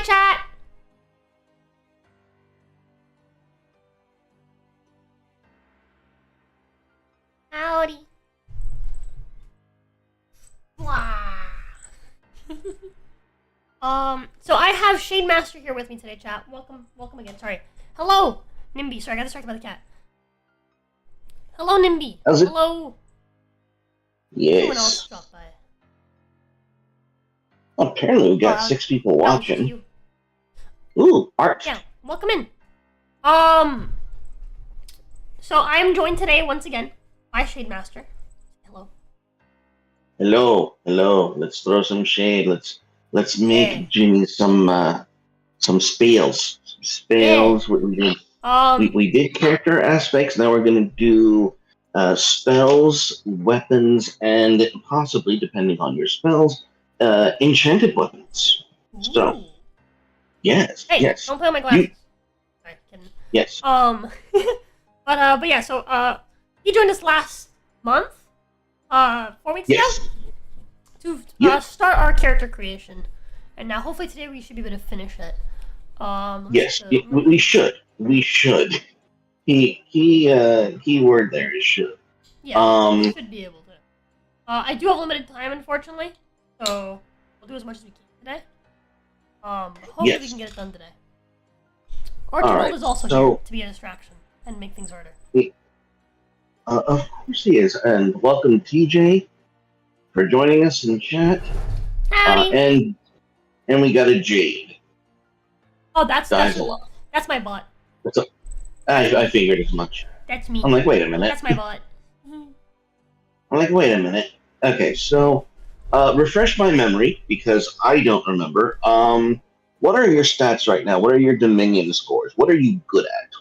chat! Howdy. So I have Shade Master here with me today, chat. Welcome again. Sorry. Hello, Nimby. Sorry, I got distracted by the cat. Hello, Nimby. How's it? Hello. Yes. Someone else dropped by. Apparently we got 6 people watching. You. Ooh, art. Yeah, welcome in. So I am joined today once again by Shade Master. Hello. Hello. Let's throw some shade. Let's make Gini some spells. Spells. We did character aspects. Now we're gonna do spells, weapons, and possibly, depending on your spells, enchanted weapons. Ooh. So, yes. Hey, yes. don't play on my glasses. Sorry, kidding. Yes. But yeah, so he joined us last month, 4 weeks ago, to start our character creation, and now hopefully today we should be able to finish it. Yes, we should. We should. Keyword there is should. Yeah, we should be able to. I do have limited time, unfortunately, so we'll do as much as we can today. Hopefully we can get it done today. Archibald is also here to be a distraction and make things harder. Of course he is, and welcome TJ for joining us in chat. Howdy. And we got a Jade. Oh, that's my bot. I figured as much. That's me. I'm like, wait a minute. That's my bot. I'm like, wait a minute. Okay, so refresh my memory because I don't remember. What are your stats right now? What are your Dominion scores? What are you good at?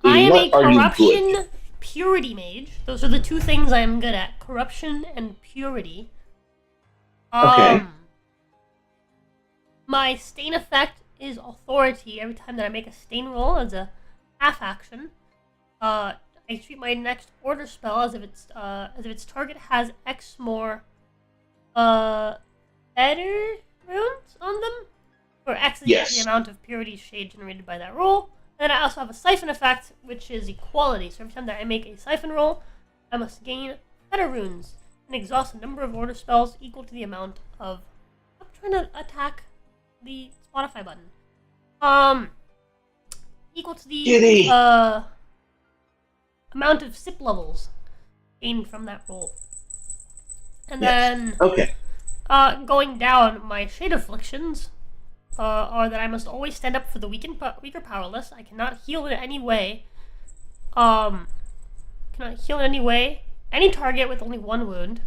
I am a Corruption Purity Mage. Those are the two things I am good at. Corruption and Purity. Okay. My Stain effect is Authority. Every time that I make a Stain roll as a half action, I treat my next order spell as if its target has X more better runes on them, or X is the amount of purity shade generated by that roll. And then I also have a Siphon effect, which is Equality. So every time that I make a Siphon roll, I must gain better runes and exhaust a number of order spells equal to the amount of... I'm trying to attack the Spotify button. Equal to the amount of SIP levels gained from that roll. And then going down, my Shade Afflictions are that I must always stand up for the weak or powerless. I cannot heal in any way. Any target with only one wound.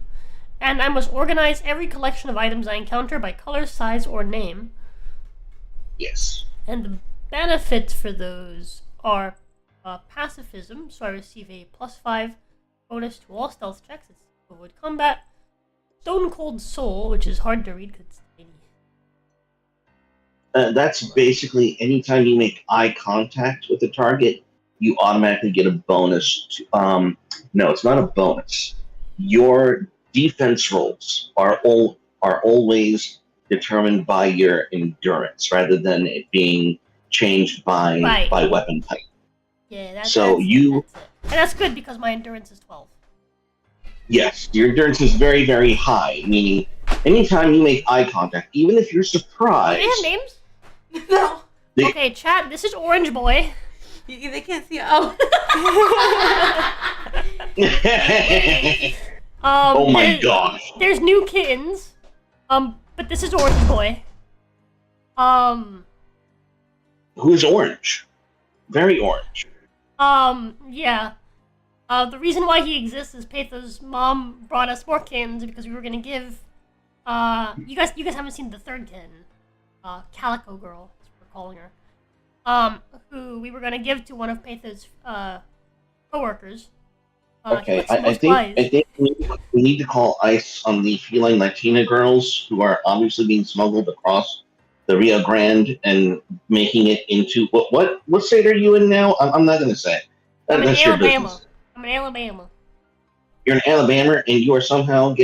And I must organize every collection of items I encounter by color, size, or name. Yes. And the benefits for those are pacifism, so I receive a +5 bonus to all stealth checks. It's avoid combat. Stone Cold Soul, which is hard to read because it's tiny. That's basically anytime you make eye contact with the target, you automatically get a bonus. No, it's not a bonus. Your defense rolls are always determined by your endurance rather than it being changed by weapon type. Yeah, that's you. And that's good because my endurance is 12. Yes, your endurance is very, very high, meaning anytime you make eye contact, even if you're surprised... Do they have names? No. Okay, chat, this is Orange Boy. They can't see... Oh. Oh my gosh. There's new kittens. But this is Orange Boy. Who's orange? Very orange. Yeah. The reason why he exists is Patha's mom brought us more kittens because we were gonna give, you guys haven't seen the third kitten, Calico Girl, as we're calling her, who we were gonna give to one of Patha's, co-workers. Okay, I think we need to call ICE on the feline Latina girls who are obviously being smuggled across the Rio Grande and making it into what state are you in now? I'm not gonna say. I'm in Alabama. Business. I'm in Alabama. You're in Alabama, and you are somehow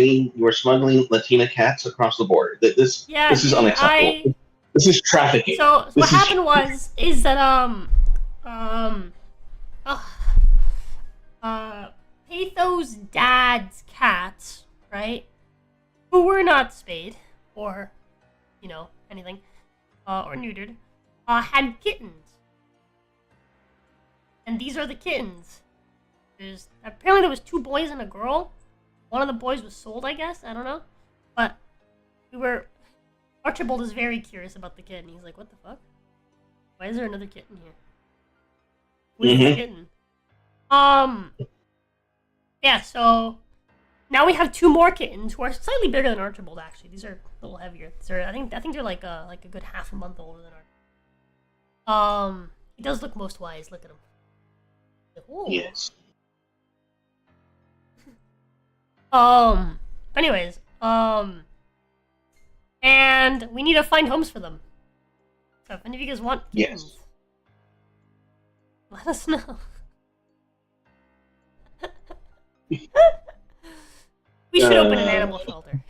smuggling Latina cats across the border. This is unacceptable. This is trafficking. So This what happened is that um, uh, Patho's dad's cats, right? Who were not spayed or, anything, or neutered, had kittens, and these are the kittens. Apparently there was 2 boys and a girl. One of the boys was sold, I guess. I don't know, but Archibald is very curious about the kitten. He's like, "What the fuck? Why is there another kitten here? Who's this kitten?" Yeah. So now we have 2 more kittens who are slightly bigger than Archibald. Actually, these are a little heavier. I think they're like a good half a month older than Archibald. He does look most wise. Look at him. Ooh. Yes. Anyways, and we need to find homes for them. So if any of you guys want kittens, let us know. We should open an animal shelter.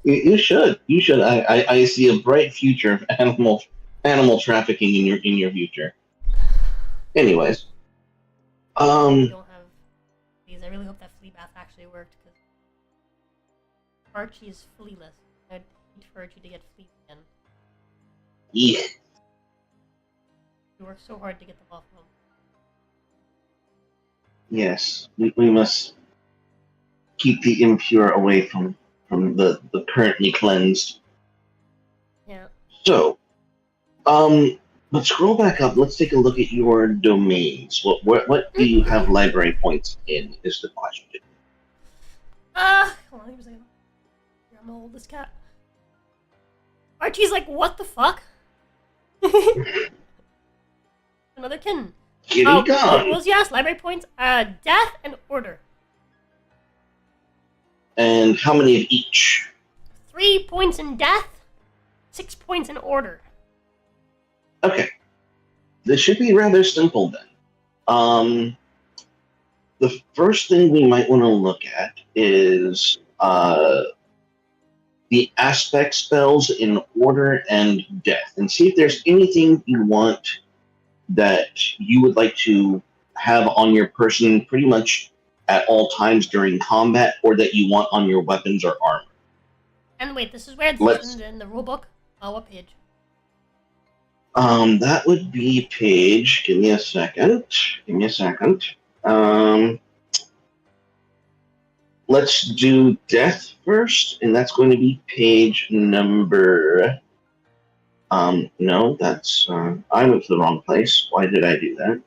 You should. You should. I see a bright future of animal trafficking in your future. Anyways, I don't have these. I really hope that flea bath actually worked because Archie is flealess. I'd hate for Archie to get fleas again. Yeah. We worked so hard to get them off of him. Yes, we must keep the impure away from the currently cleansed. Yeah. So, let's scroll back up. Let's take a look at your domains. What do you have library points in? Is the question. Hold on, give me a second. I'm gonna hold this cat. Archie's like, what the fuck? Another kitten. Kitty What gone. was yes? Library points. Death and order. And how many of each? 3 points in death, 6 points in order. Okay. This should be rather simple then. The first thing we might want to look at is the aspect spells in order and death, and see if there's anything you want that you would like to have on your person pretty much at all times during combat, or that you want on your weapons or armor. And wait, this is where it's in the rulebook? What page? That would be page. Give me a second. Let's do death first, and that's going to be page number. No, that's. I went to the wrong place. Why did I do that?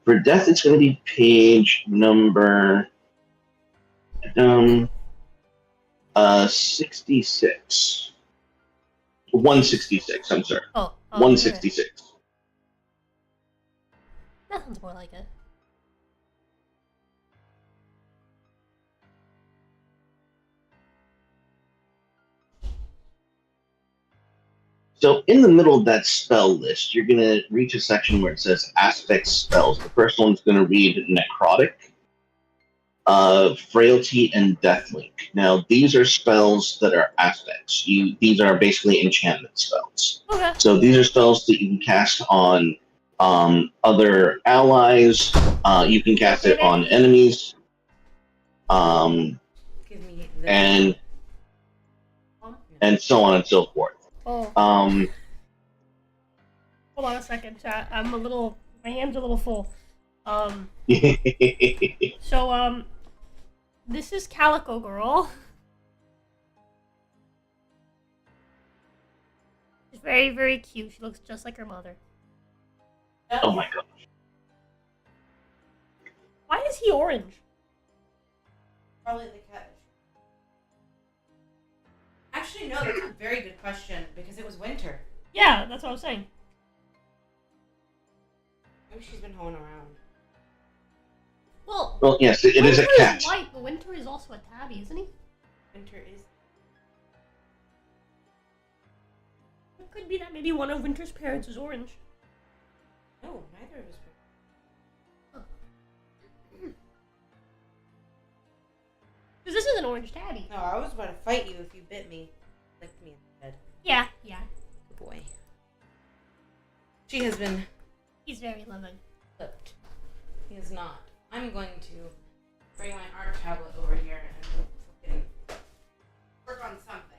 For death, it's going to be page number. 66. 166. I'm sorry. Oh 166. Okay. That sounds more like it. So in the middle of that spell list, you're going to reach a section where it says aspect spells. The first one's going to read necrotic, frailty, and death link. Now, these are spells that are aspects. These are basically enchantment spells. Okay. So these are spells that you can cast on other allies. You can cast it on enemies. And so on and so forth. Oh. Hold on a second, chat. My hands are a little full. So, this is Calico Girl. She's very, very cute. She looks just like her mother. Oh my god. Why is he orange? Probably the cat. Actually, no, that's a very good question because it was winter. Yeah, that's what I was saying. Maybe she's been hoeing around. Well, yes, it is a cat. Winter is white, but Winter is also a tabby, isn't he? Winter is. It could be that maybe one of Winter's parents is orange. No, neither of us. Because this is an orange tabby. No, I was about to fight you if you bit me. Licked me in the head. Yeah. Good boy. She has been He's very loving. clipped. He is not. I'm going to bring my art tablet over here and fucking work on something.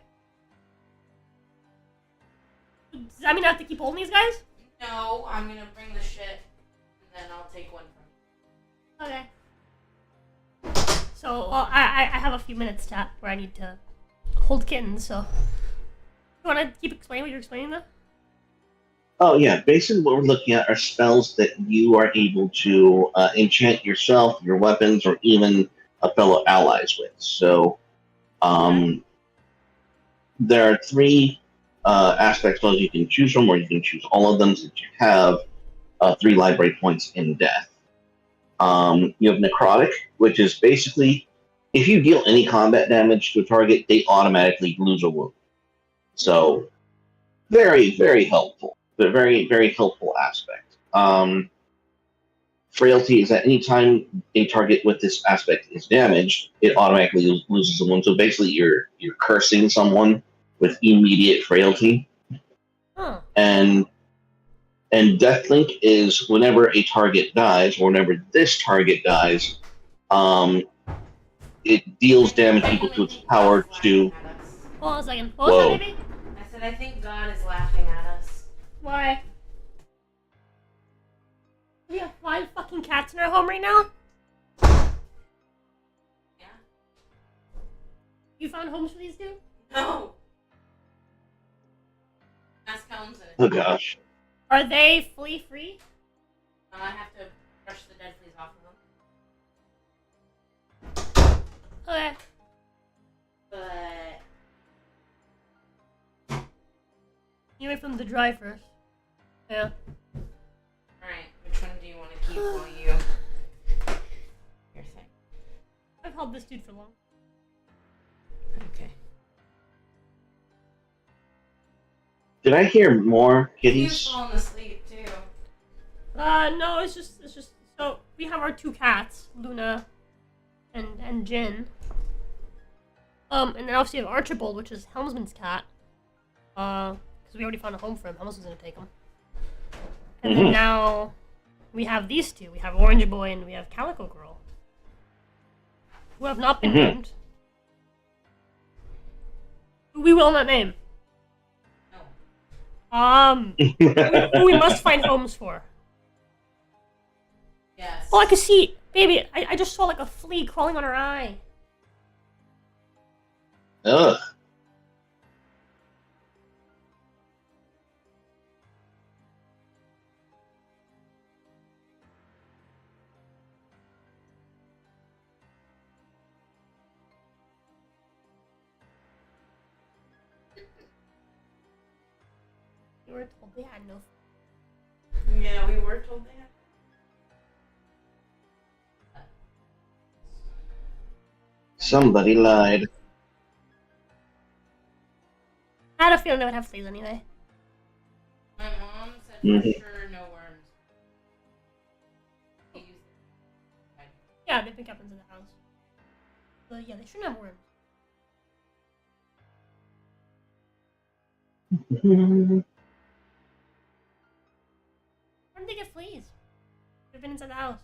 Does that mean I have to keep holding these guys? No, I'm gonna bring the shit and then I'll take one from you. Okay. So, well, I have a few minutes where I need to hold kittens, so... You want to keep explaining what you're explaining, though? Oh yeah, basically what we're looking at are spells that you are able to enchant yourself, your weapons, or even a fellow allies with. So there are three aspect spells you can choose from, or you can choose all of them since you have 3 library points in death. You have Necrotic, which is basically if you deal any combat damage to a target, they automatically lose a wound. So very, very helpful. A very, very helpful aspect. Frailty is that anytime a target with this aspect is damaged, it automatically loses a wound. So basically, you're cursing someone with immediate frailty. Huh. And Deathlink is whenever a target dies, or whenever this target dies, it deals damage equal to its power to. Hold on a second. What was that, baby? I said, I think God is laughing at us. Why? We have 5 fucking cats in our home right now? Yeah? You found homes for these two? No! Ask Helms and Oh gosh. Are they flea free? I have to brush the dead fleas off of them. Okay. But You wait for them to dry first. Yeah. alright, which one do you want to keep while you your thing? I've held this dude for long. Okay. Did I hear more He's kitties? falling asleep too. No, it's just, so, we have our 2 cats, Luna and Jin. And then obviously we have Archibald, which is Helmsman's cat. Because we already found a home for him. Helmsman's gonna take him. And then now, we have these 2. We have Orange Boy and we have Calico Girl. Who have not been named. Who we will not name. No. Who we must find homes for. Yes. Oh, I can see, baby. I just saw like a flea crawling on her eye. Ugh. You were told they had no. Yeah, we were told that. Somebody lied. I had a feeling they would have fleas anyway. My mom said for sure no worms. He used it. Yeah, they pick up into the house. But yeah, they shouldn't have worms. Where did they get fleas? They've been inside the house.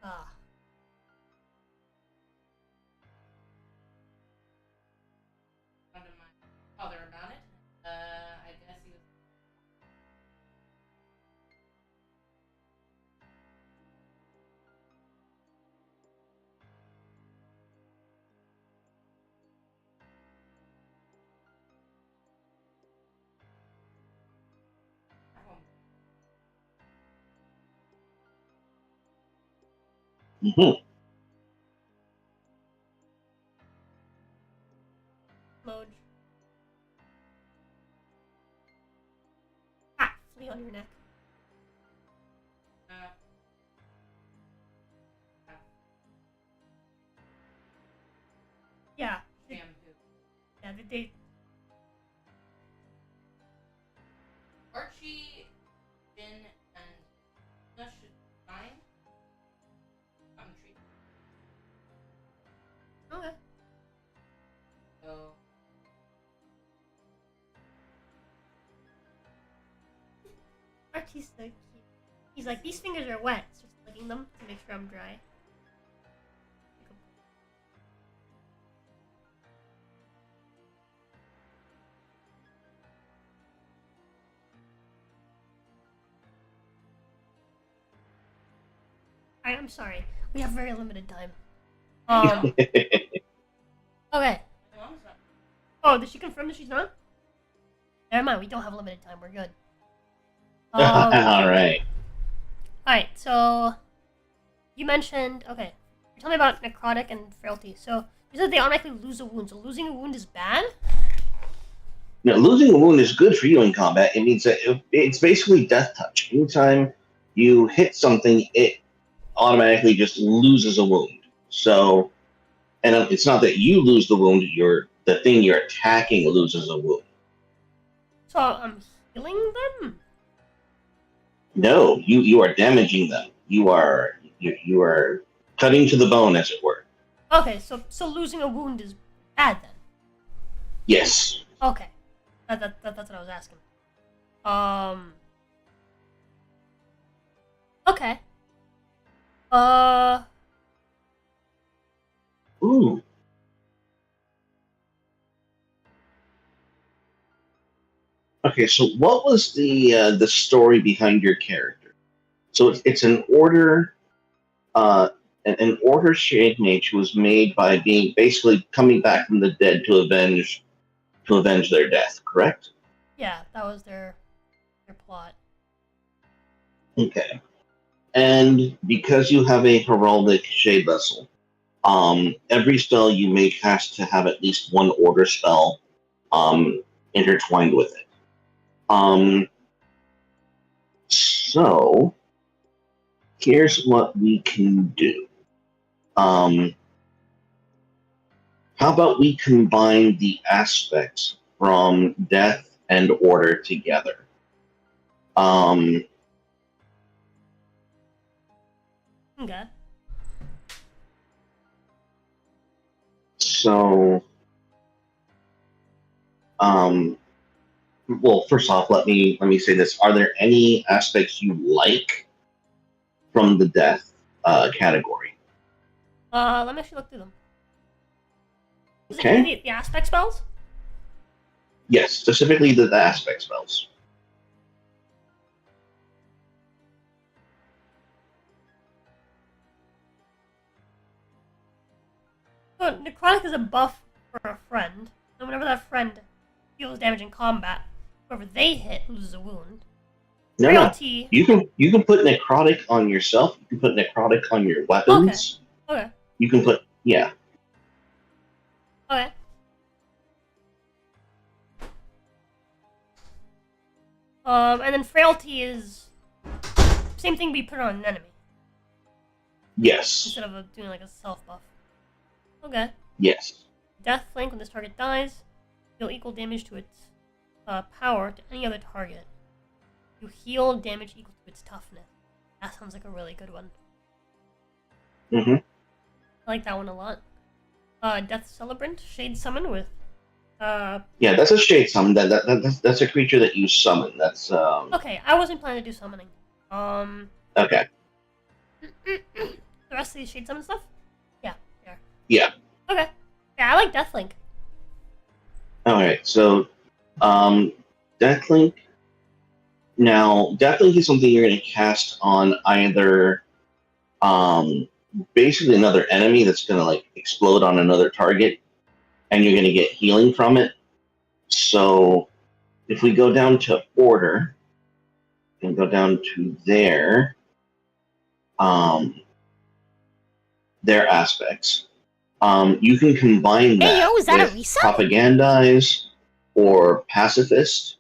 Ah. Talked to my father about it. I guess he was. Moj. Ah, flea on your neck. Yeah. Shampoo. Yeah, they Archie, Jin, and Luna should be fine. I'm treating. He's so cute. He's like, these fingers are wet. So just licking them to make sure I'm dry. I'm sorry. We have very limited time. Okay. Oh, did she confirm that she's not? Never mind. We don't have limited time. We're good. All right. Alright, so you mentioned, okay, you told me about necrotic and frailty. So you said they automatically lose a wound. So losing a wound is bad? Now, losing a wound is good for you in combat. It means that it's basically death touch. Anytime you hit something, it automatically just loses a wound. So, and it's not that you lose the wound; the thing you're attacking loses a wound. So I'm healing them? No, you are damaging them. You are cutting to the bone, as it were. Okay, so losing a wound is bad then? Yes. Okay. That's what I was asking. Okay. Ooh. Okay, so what was the story behind your character? So it's an order, an order shade mage who was made by being basically coming back from the dead to avenge their death. Correct? Yeah, that was their plot. Okay. And because you have a heraldic shade vessel, every spell you make has to have at least one order spell intertwined with it. So here's what we can do. How about we combine the aspects from death and order together? Okay. So, well, first off, let me say this: are there any aspects you like from the death category? Let me actually look through them. Is Okay. it the aspect spells? Yes, specifically the aspect spells. So necrotic is a buff for a friend, and whenever that friend deals damage in combat, whoever they hit loses a wound. No, Frailty. no. You can put necrotic on yourself. You can put necrotic on your weapons. Okay. You can put Okay. And then frailty is same thing, but you put it on an enemy Yes. instead of doing like a self buff. Okay. Yes. Death Link, when this target dies, deal equal damage to its power to any other target. You heal damage equal to its toughness. That sounds like a really good one. Mm-hmm. I like that one a lot. Death Celebrant, Shade Summon with Yeah, that's a shade summon. That's a creature that you summon. That's Okay, I wasn't planning to do summoning. Okay. The rest of these Shade Summon stuff? Yeah, they are. Yeah. Okay. Yeah, I like Deathlink. Alright, so Deathlink. Now, Deathlink is something you're gonna cast on either basically another enemy that's gonna like explode on another target, and you're gonna get healing from it. So if we go down to order and go down to their aspects, you can combine that, Hey, yo, is that with a reset? propagandize or pacifist.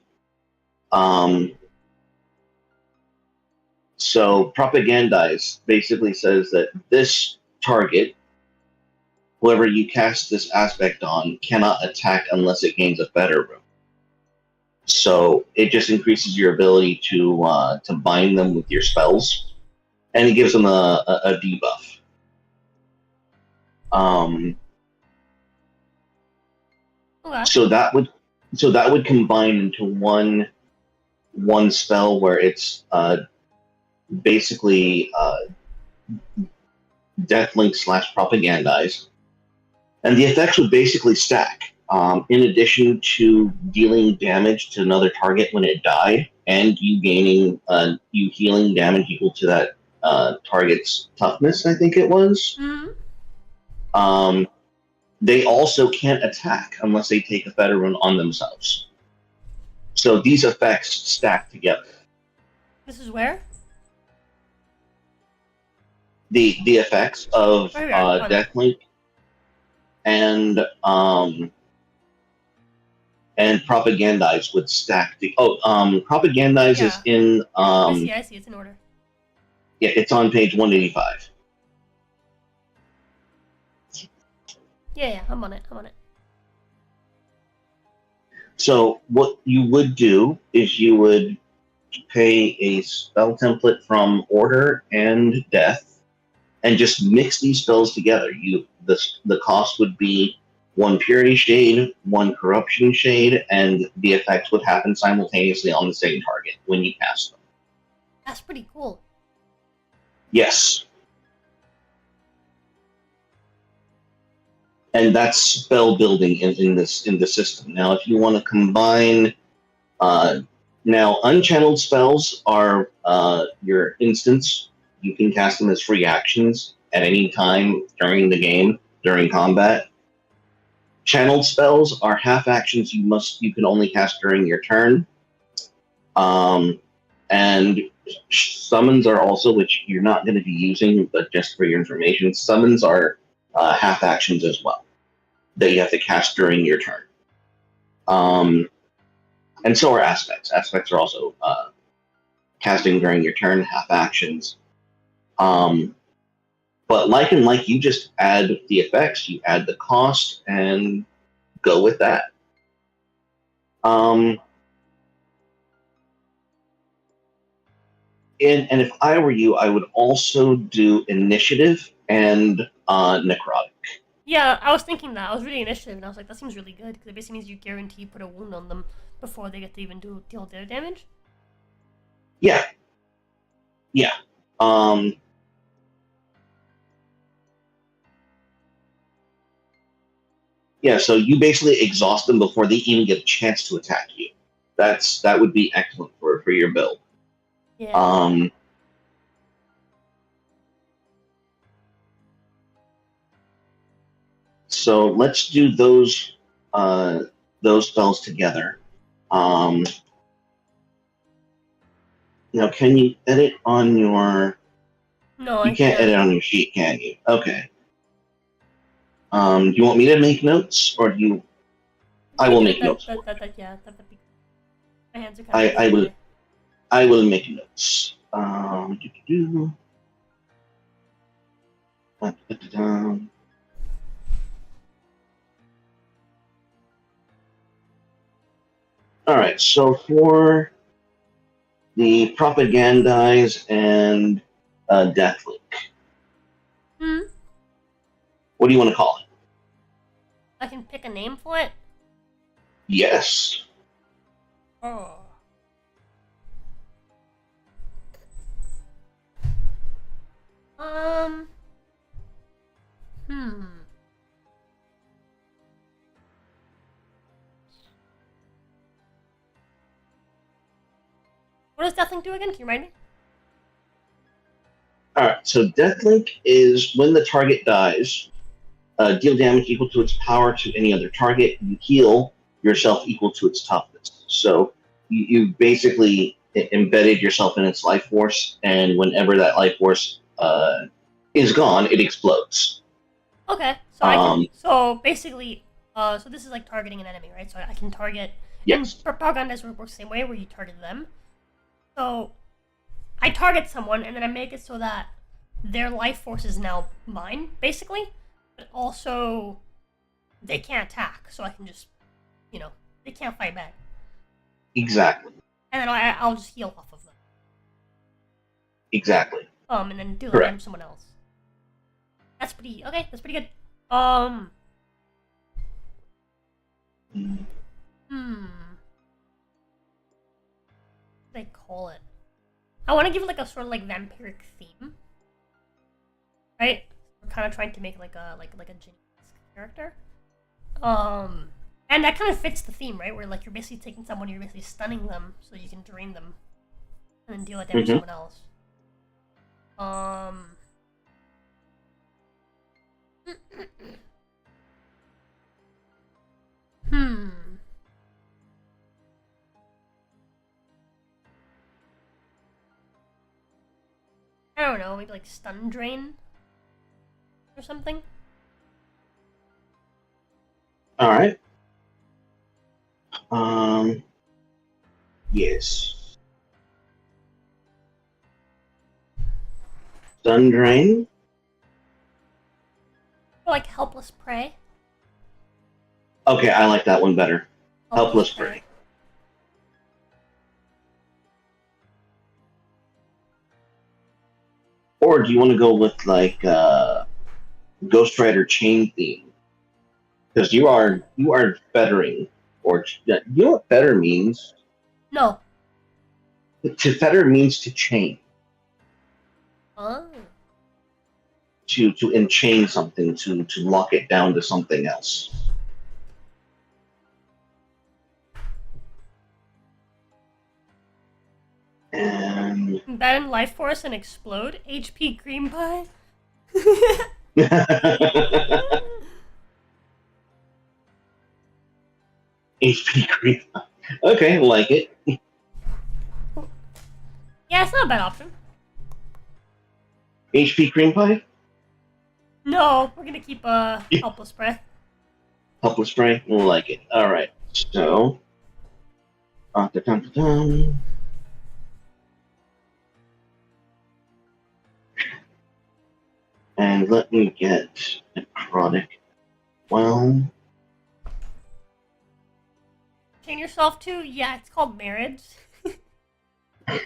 So propagandize basically says that this target, whoever you cast this aspect on, cannot attack unless it gains a better room. So it just increases your ability to bind them with your spells, and it gives them a debuff. Okay. So that would combine into one one spell where it's basically Deathlink / Propagandize, and the effects would basically stack. In addition to dealing damage to another target when it died, and you gaining you healing damage equal to that target's toughness, I think it was. Mm-hmm. They also can't attack unless they take a veteran on themselves. So these effects stack together. This is where? The effects of Deathlink and Propagandize would stack. Propagandize is in. I see. It's in order. Yeah, it's on page 185. Yeah, I'm on it. So what you would do is you would pay a spell template from Order and Death, and just mix these spells together. The cost would be 1 Purity Shade, 1 Corruption Shade, and the effects would happen simultaneously on the same target when you cast them. That's pretty cool. Yes. And that's spell building in the system. Now, if you want to combine, now unchanneled spells are your instants. You can cast them as free actions at any time during the game, during combat. Channeled spells are half actions you can only cast during your turn. And summons are also, which you're not going to be using, but just for your information, summons are half actions as well that you have to cast during your turn. And so are aspects. Aspects are also casting during your turn, half actions. But like you just add the effects, you add the cost, and go with that. And if I were you, I would also do initiative and necrotic. Yeah, I was thinking that. I was reading initiative, and I was like, that seems really good, because it basically means you guarantee you put a wound on them before they get to even deal their damage. Yeah. Yeah, so you basically exhaust them before they even get a chance to attack you. That would be excellent for your build. Yeah. So let's do those spells together. Now, can you edit on your? No, you can't edit on your sheet, can you? Okay. Do you want me to make notes, or do you? I will make notes. Yeah, that'd be. My hands are kind of. I will make notes. All right, so for the Propagandize and Deathlink, what do you want to call it? I can pick a name for it? Yes. Oh. What does Deathlink do again? Can you remind me? Alright, so Deathlink is when the target dies, deal damage equal to its power to any other target. You heal yourself equal to its toughness. So you basically embedded yourself in its life force, and whenever that life force is gone, it explodes. Okay, so so basically, so this is like targeting an enemy, right? So I can target. Yes. And Propaganda works the same way, where you target them. So I target someone, and then I make it so that their life force is now mine, basically. But also, they can't attack, so I can just, they can't fight back. Exactly. And then I'll just heal off of them. Exactly. And then do that to someone else. That's pretty good. they call it? I want to give it like a sort of like vampiric theme, right? We're kind of trying to make like a Gini character, and that kind of fits the theme, right? Where like you're basically taking someone, you're basically stunning them, so you can drain them, and then deal with them with someone else. I don't know, maybe like stun drain or something. All right. Yes. Stun drain. Or like helpless prey. Okay, I like that one better. Helpless prey. Or do you want to go with like Ghost Rider chain theme? Because you are fettering, or you know what fetter means? No. To fetter means to chain. Oh. To enchain something, to lock it down to something else. And Abandon life force and explode. HP cream pie. HP cream. Okay, like it. Yeah, it's not a bad option. HP cream pie? No, we're gonna keep helpless prey. Helpless prey? We'll like it. Alright, so. Dun-dun-dun-dun. And let me get necrotic. Well. Chain yourself to? Yeah, it's called marriage. This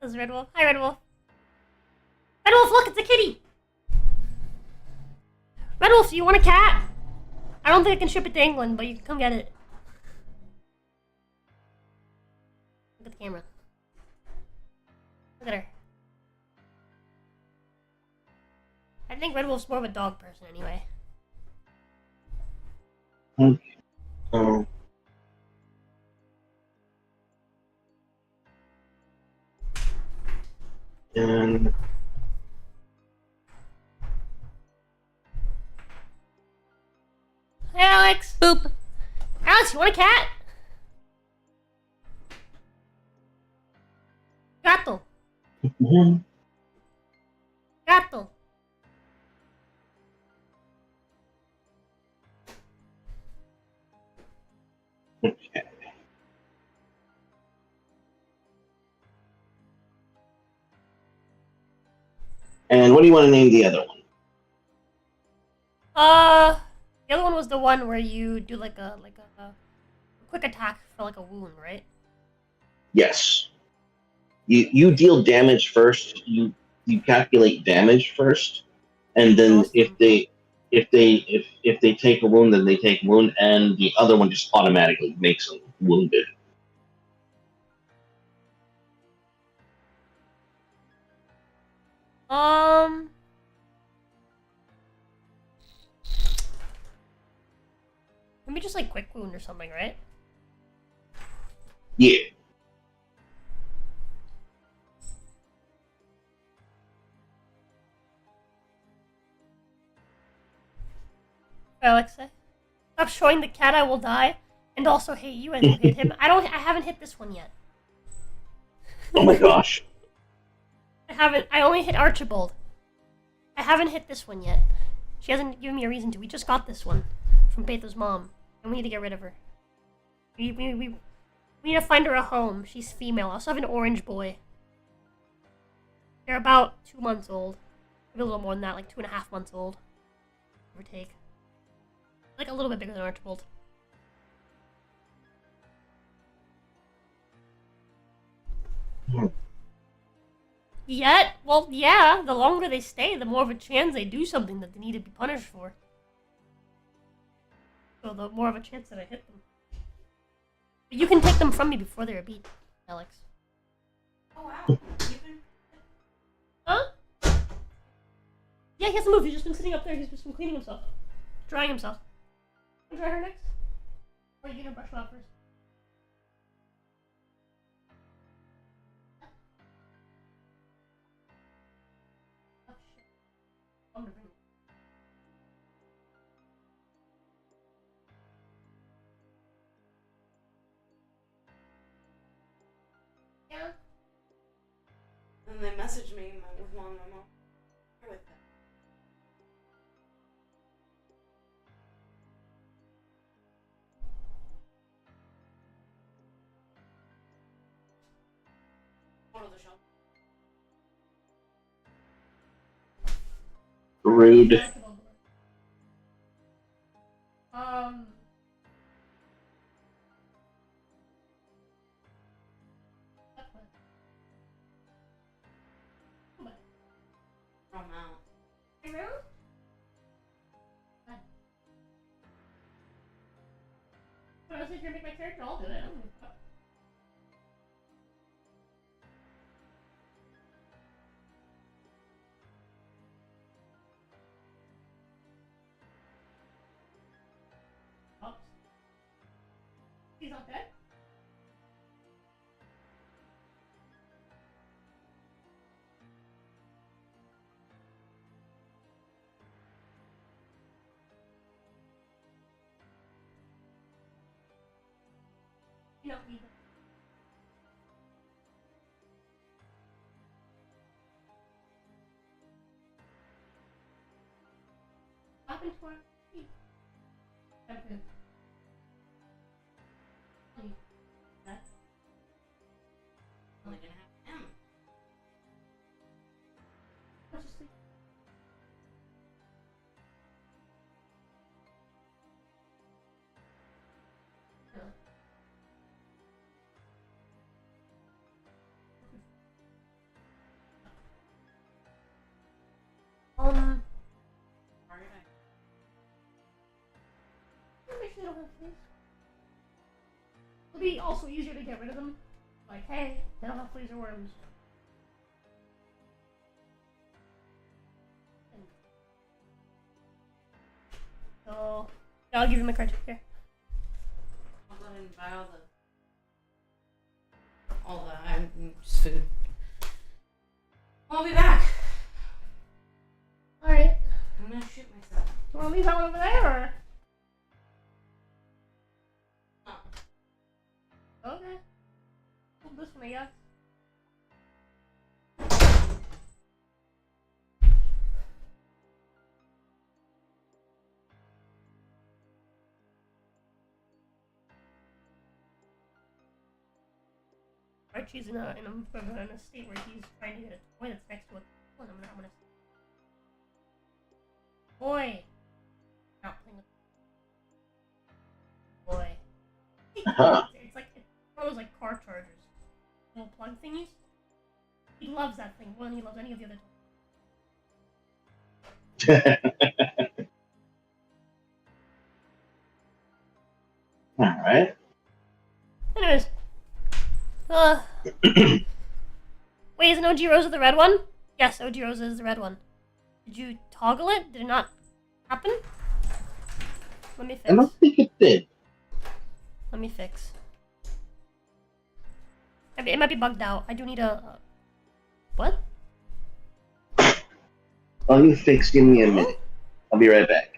is Red Wolf. Hi, Red Wolf. Red Wolf, look, it's a kitty! Red Wolf, do you want a cat? I don't think I can ship it to England, but you can come get it. Look at the camera. Look at her. I think Red Wolf's more of a dog person anyway. Okay. So. And. Hey, Alex! Boop! Alex, you want a cat? Gato! Gato! Okay. And what do you want to name the other one? The other one was the one where you do like a quick attack for like a wound, right? Yes. You deal damage first. You calculate damage first, and then Awesome. if they take a wound, then they take a wound, and the other one just automatically makes them wounded. Maybe just like quick wound or something, right? Yeah. Alexa, stop showing the cat I will die, and also hate you as you hit him. I haven't hit this one yet. Oh my gosh. I only hit Archibald. I haven't hit this one yet. She hasn't given me a reason to. We just got this one from Petro's mom, and we need to get rid of her. We need to find her a home. She's female. I also have an orange boy. They're about 2 months old. Maybe a little more than that, like 2.5 months old. Give or take. Like a little bit bigger than Archibald. Yet? Well, yeah, the longer they stay, the more of a chance they do something that they need to be punished for. So the more of a chance that I hit them. But you can take them from me before they're beat. Alex. Oh wow. You've been... Huh? Yeah, he hasn't moved. He's just been sitting up there. He's just been cleaning himself. Drying himself. You dry her next? Or are you gonna brush him out first? Oh, shit. I'm gonna bring it. Yeah. And they messaged me with my mom. With it. Go to the shelf. Rude. From out. Hey, Rose? What else if you're gonna make my character? I'll do it. I don't give a fuck. Oops. He's not dead? You don't need them. What happened to our feet? Okay. That's Only gonna have him. let's just sleep. Really? Sorry, Make sure they don't have fleas. It'll be also easier to get rid of them. Like, hey, they don't have fleas or worms. So, yeah, I'll give you my card here. I'll go ahead and buy all the just food. I'll be back. Alright. I'm gonna shoot myself. You wanna leave that one over there, or? No. Okay. Hold this one, I guess. Archie's in a state where he's trying to get a toy that's next to a toy. I'm gonna boy. Not playing with boy. It's like it throws like car chargers. Little plug thingies. He loves that thing more than he loves any of the other toys. Alright. Anyways. Wait, isn't OG Rosa the red one? Yes, OG Rosa is the red one. Did you toggle it? Did it not happen? Let me fix. I don't think it did. Let me fix. It might be bugged out. I do need a... what? I'll you fix, give me a minute. I'll be right back.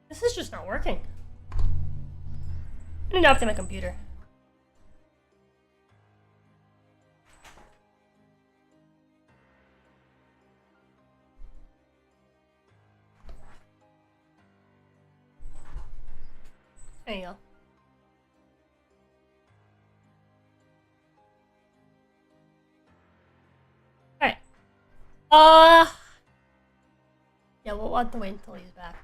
This is just not working. I need to update my computer. There you go. Alright. Yeah, we'll have to wait until he's back.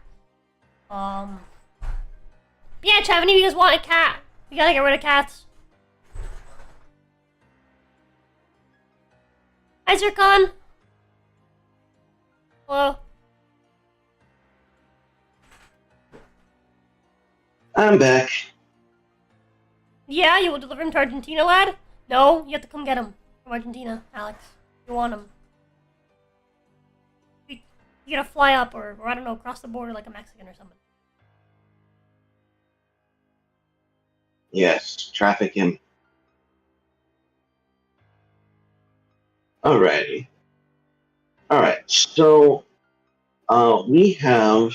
Yeah, chat, if any of you guys want a cat, we gotta get rid of cats. Hi, Zircon. Hello. I'm back. Yeah, you will deliver him to Argentina, lad? No, you have to come get him from Argentina, Alex. You want him. You gotta fly up or I don't know, cross the border like a Mexican or something. Yes, traffic him. Alrighty. Alright, so we have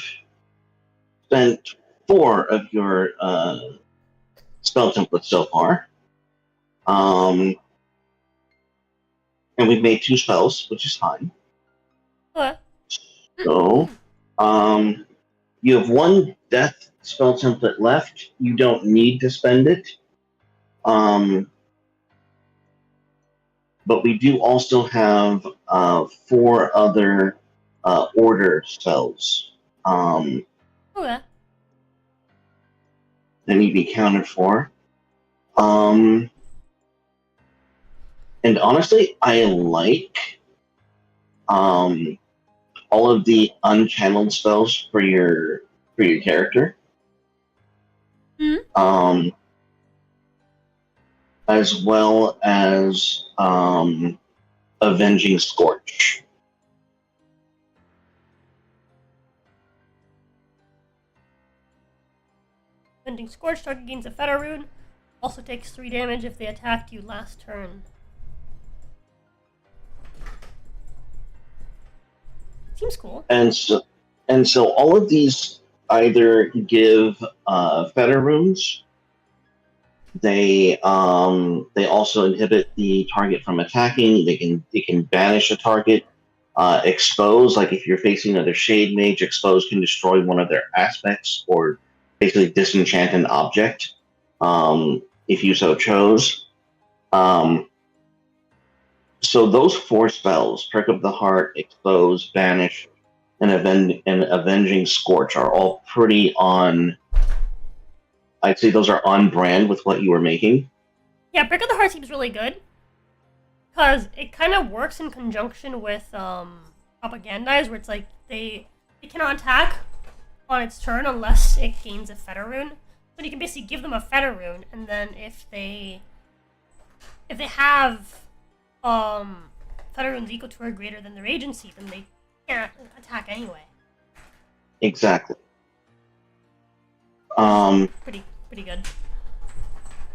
spent 4 of your spell templates so far. And we've made 2 spells, which is fine. What? So, you have 1 death spell template left. You don't need to spend it. But we do also have 4 other order spells Okay. that need to be counted for. And honestly, I like all of the unchanneled spells for your character. Mm-hmm. As well as Avenging Scorch. Avenging Scorch, target gains a Feta rune. Also takes 3 damage if they attacked you last turn. Seems cool. And so all of these either give Feta runes. They also inhibit the target from attacking. They can banish a target. Expose, like if you're facing another Shade Mage, Expose can destroy one of their aspects or basically disenchant an object if you so chose. So those 4 spells, Prick of the Heart, Expose, Banish, and Avenging Scorch, are all pretty on. I'd say those are on brand with what you were making. Yeah, Brick of the Heart seems really good. Because it kind of works in conjunction with Propagandize, where it's like they cannot attack on its turn unless it gains a Feta rune. So you can basically give them a Feta rune, and then if they have Feta runes equal to or greater than their agency, then they can't attack anyway. Exactly. Pretty good.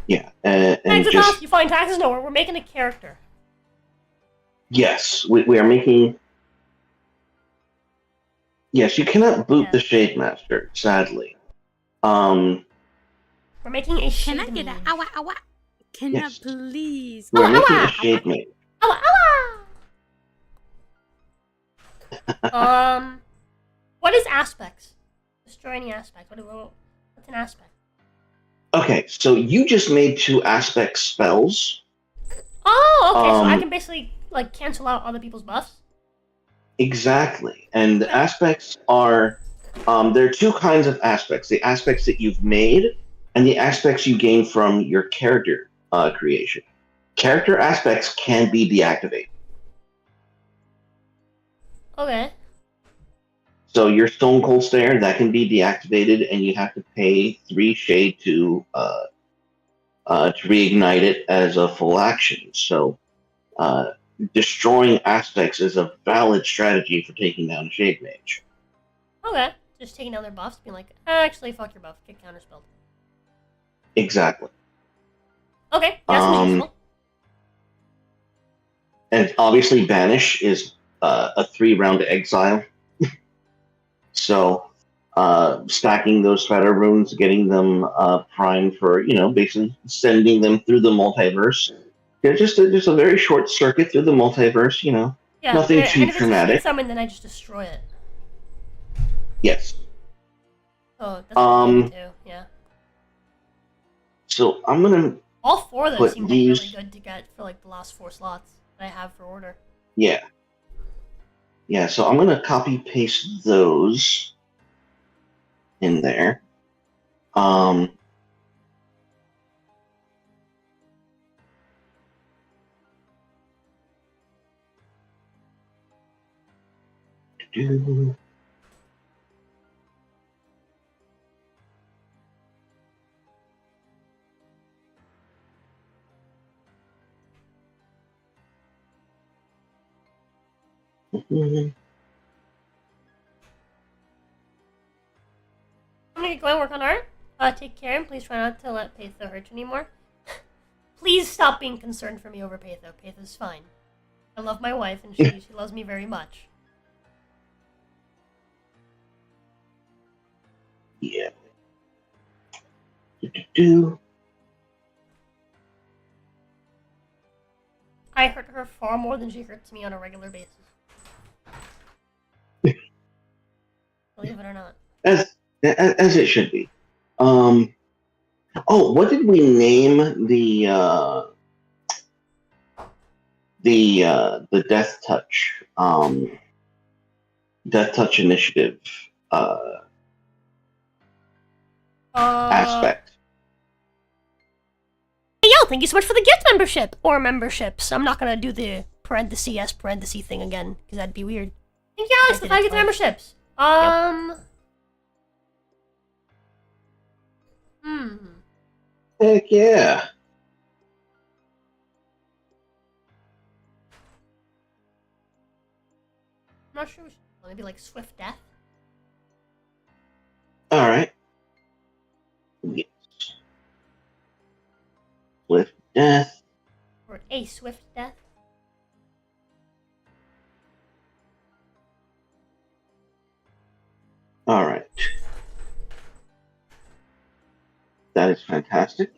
Yeah, and Taxes just off, you find taxes? No, we're making a character. yes, we are making. Yes, you cannot boot the Shade Master, sadly. We're making a Can I Shade get Mage. a awa awa? Can Yes. I please? We're Awa, making awa, a Shade Mage. What is aspects? Destroy any aspect. What's an aspect? Okay, so you just made 2 aspect spells. Oh, okay. So I can basically like cancel out other people's buffs. Exactly, and the aspects are there are 2 kinds of aspects: the aspects that you've made and the aspects you gain from your character creation. Character aspects can be deactivated. Okay. So your Stone Cold Stare, that can be deactivated, and you have to pay 3 shade to reignite it as a full action. So destroying aspects is a valid strategy for taking down a Shade Mage. Okay. Just taking down their buffs, being like, actually, fuck your buff, get counterspelled. Exactly. Okay. Yeah, seems useful. And obviously, Banish is a 3-round exile. So stacking those Feta runes, getting them primed for, basically sending them through the multiverse. Yeah, just a very short circuit through the multiverse, Yeah, nothing and too if it's a traumatic. shade summon, then I just destroy it. Yes. Oh, that's pretty too. Yeah. So I'm gonna. All 4 of those put seem like these- really good to get for like the last 4 slots that I have for order. Yeah. Yeah. So I'm gonna copy paste those in there. Do-do-do. Mhm. I'm gonna go and work on art. Take care and please try not to let Patho hurt you anymore. Please stop being concerned for me over Patho. Patho's fine. I love my wife and she loves me very much. Yeah. Do-do-do. I hurt her far more than she hurts me on a regular basis. Believe it or not. As it should be. Oh, what did we name the Death Touch Death Touch initiative aspect? Hey, yo, thank you so much for the gift membership! Or memberships. I'm not gonna do the parenthesis S parenthesis thing again, because that'd be weird. Thank you, Alex, for the 5 gift memberships. Heck yeah. I'm not sure. Maybe like Swift Death. All right. Yes. Swift Death. Or a Swift Death. All right. That is fantastic.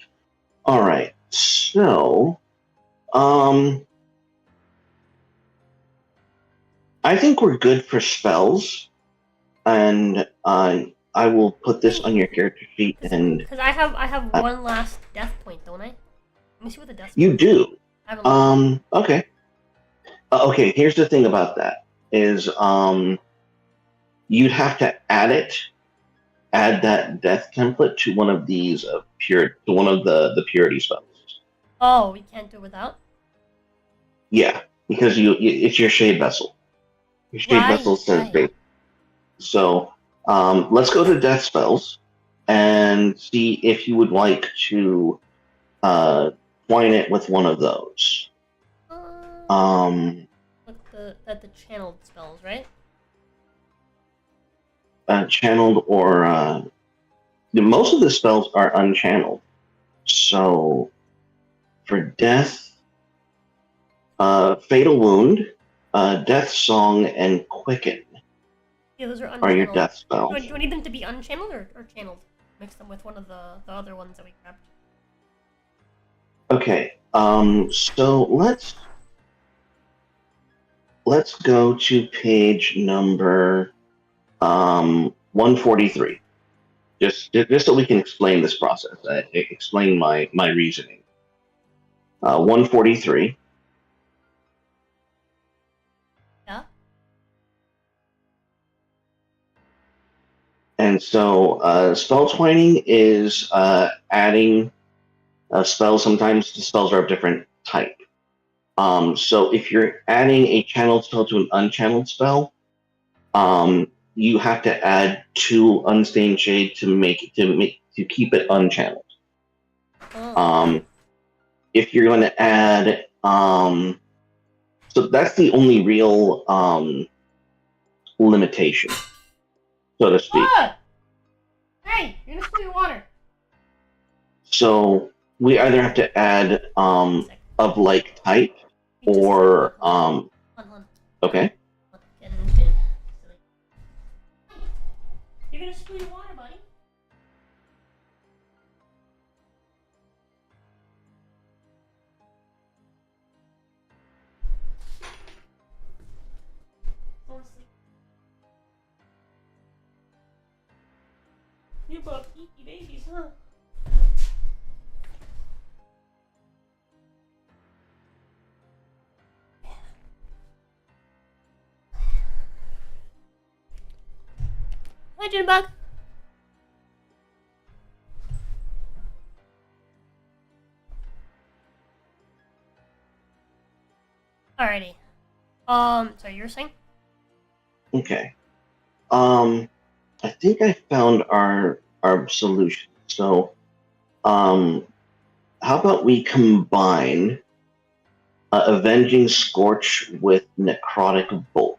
All right. So, I think we're good for spells, and I will put this on your character sheet. And because I have one last death point, don't I? Let me see what the death. You do. I haven't looked. Okay. Okay. Here's the thing about that is you'd have to add that death template to one of these to one of the purity spells. Oh, we can't do it without. Yeah, because it's your shade vessel. Your shade vessel says base. So let's go to death spells and see if you would like to twine it with one of those. The channeled spells, right? Channeled or most of the spells are unchanneled. So for death, fatal wound, death song, and quicken. Yeah, those are unchanneled. Are your death spells. Do I need them to be unchanneled or channeled? Mix them with one of the other ones that we grabbed. Okay. So let's go to page number 143. Just so we can explain this process. Explain my reasoning. 143. Yeah. And so spell twining is adding spells. Sometimes the spells are of different type. So if you're adding a channeled spell to an unchanneled spell, you have to add 2 unstained shade to keep it unchanneled. Oh. If you're going to add, so that's the only real limitation, so to speak. Hey, you're gonna spill your water. So we either have to add of like type or okay. You're gonna spill your water, buddy. You both geeky babies, huh? Hi, Junebug. Alrighty. Sorry, you were saying? Okay. I think I found our solution. So, how about we combine Avenging Scorch with Necrotic Bolt?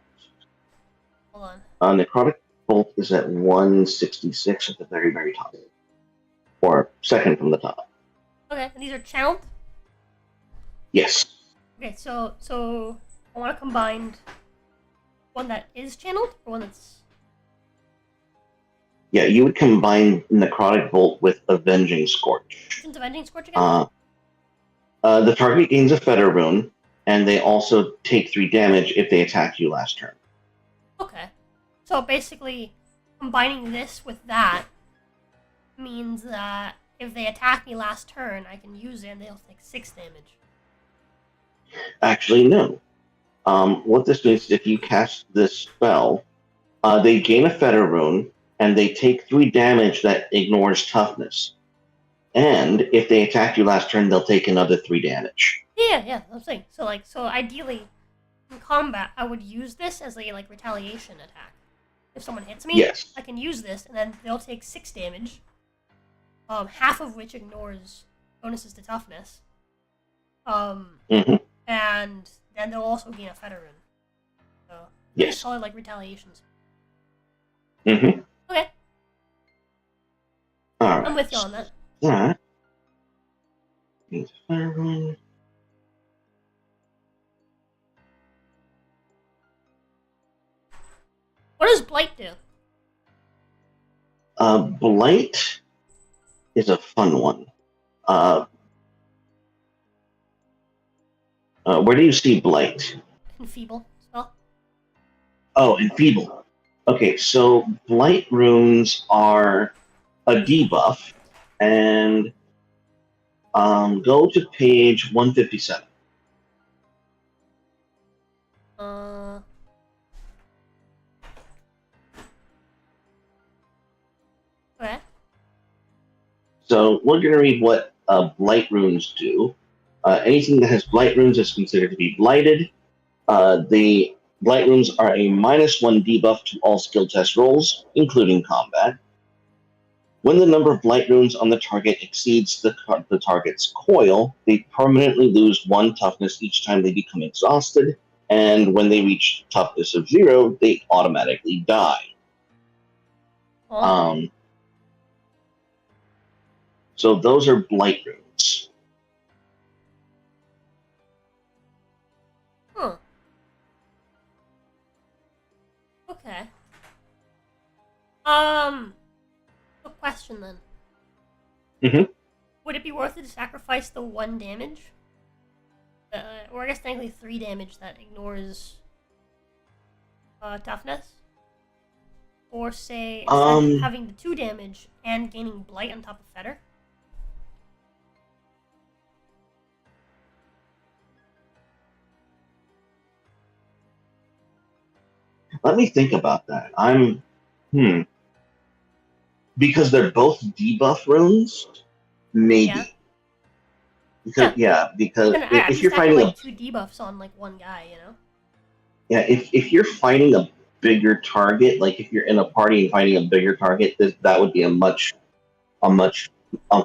Hold on. Necrotic Bolt is at 166 at the very, very top, or second from the top. Okay, and these are channeled. Yes. Okay, so I want to combine one that is channeled or one that's. Yeah, you would combine Necrotic Bolt with Avenging Scorch. Since Avenging Scorch again? The target gains a Fetter Rune, and they also take 3 damage if they attack you last turn. Okay. So basically, combining this with that means that if they attack me last turn, I can use it and they'll take 6 damage. Actually, no. What this means is if you cast this spell, they gain a Fetter Rune, and they take 3 damage that ignores toughness. And if they attack you last turn, they'll take another 3 damage. Yeah, I'm saying. So ideally, in combat, I would use this as a retaliation attack. If someone hits me, Yes. I can use this, and then they'll take 6 damage. Half of which ignores bonuses to toughness. Mm-hmm. And then they'll also gain a Fetter Rune. So Yes. solid retaliations. Mm-hmm. Okay. All right. I'm with you on that. That means Fetter Rune. What does Blight do? Blight is a fun one. Where do you see Blight? Enfeeble spell. Oh, Enfeeble. Okay, so Blight runes are a debuff, and go to page 157. Okay. So we're going to read what Blight runes do. Anything that has Blight runes is considered to be blighted. The Blight runes are a -1 debuff to all skill test rolls, including combat. When the number of Blight runes on the target exceeds the target's coil, they permanently lose 1 toughness each time they become exhausted, and when they reach toughness of 0, they automatically die. Oh. So those are Blight runes. Huh. Okay. A question then. Mm-hmm. Would it be worth it to sacrifice the 1 damage? Or I guess technically 3 damage that ignores toughness? Or say, instead of having the 2 damage and gaining Blight on top of Fetter? Let me think about that. Because they're both debuff runes, maybe. Yeah. Because And I'd if be you're stacking fighting 2 debuffs on one guy, you know? yeah, if you're fighting a bigger target, like if you're in a party and fighting a bigger target, that would be a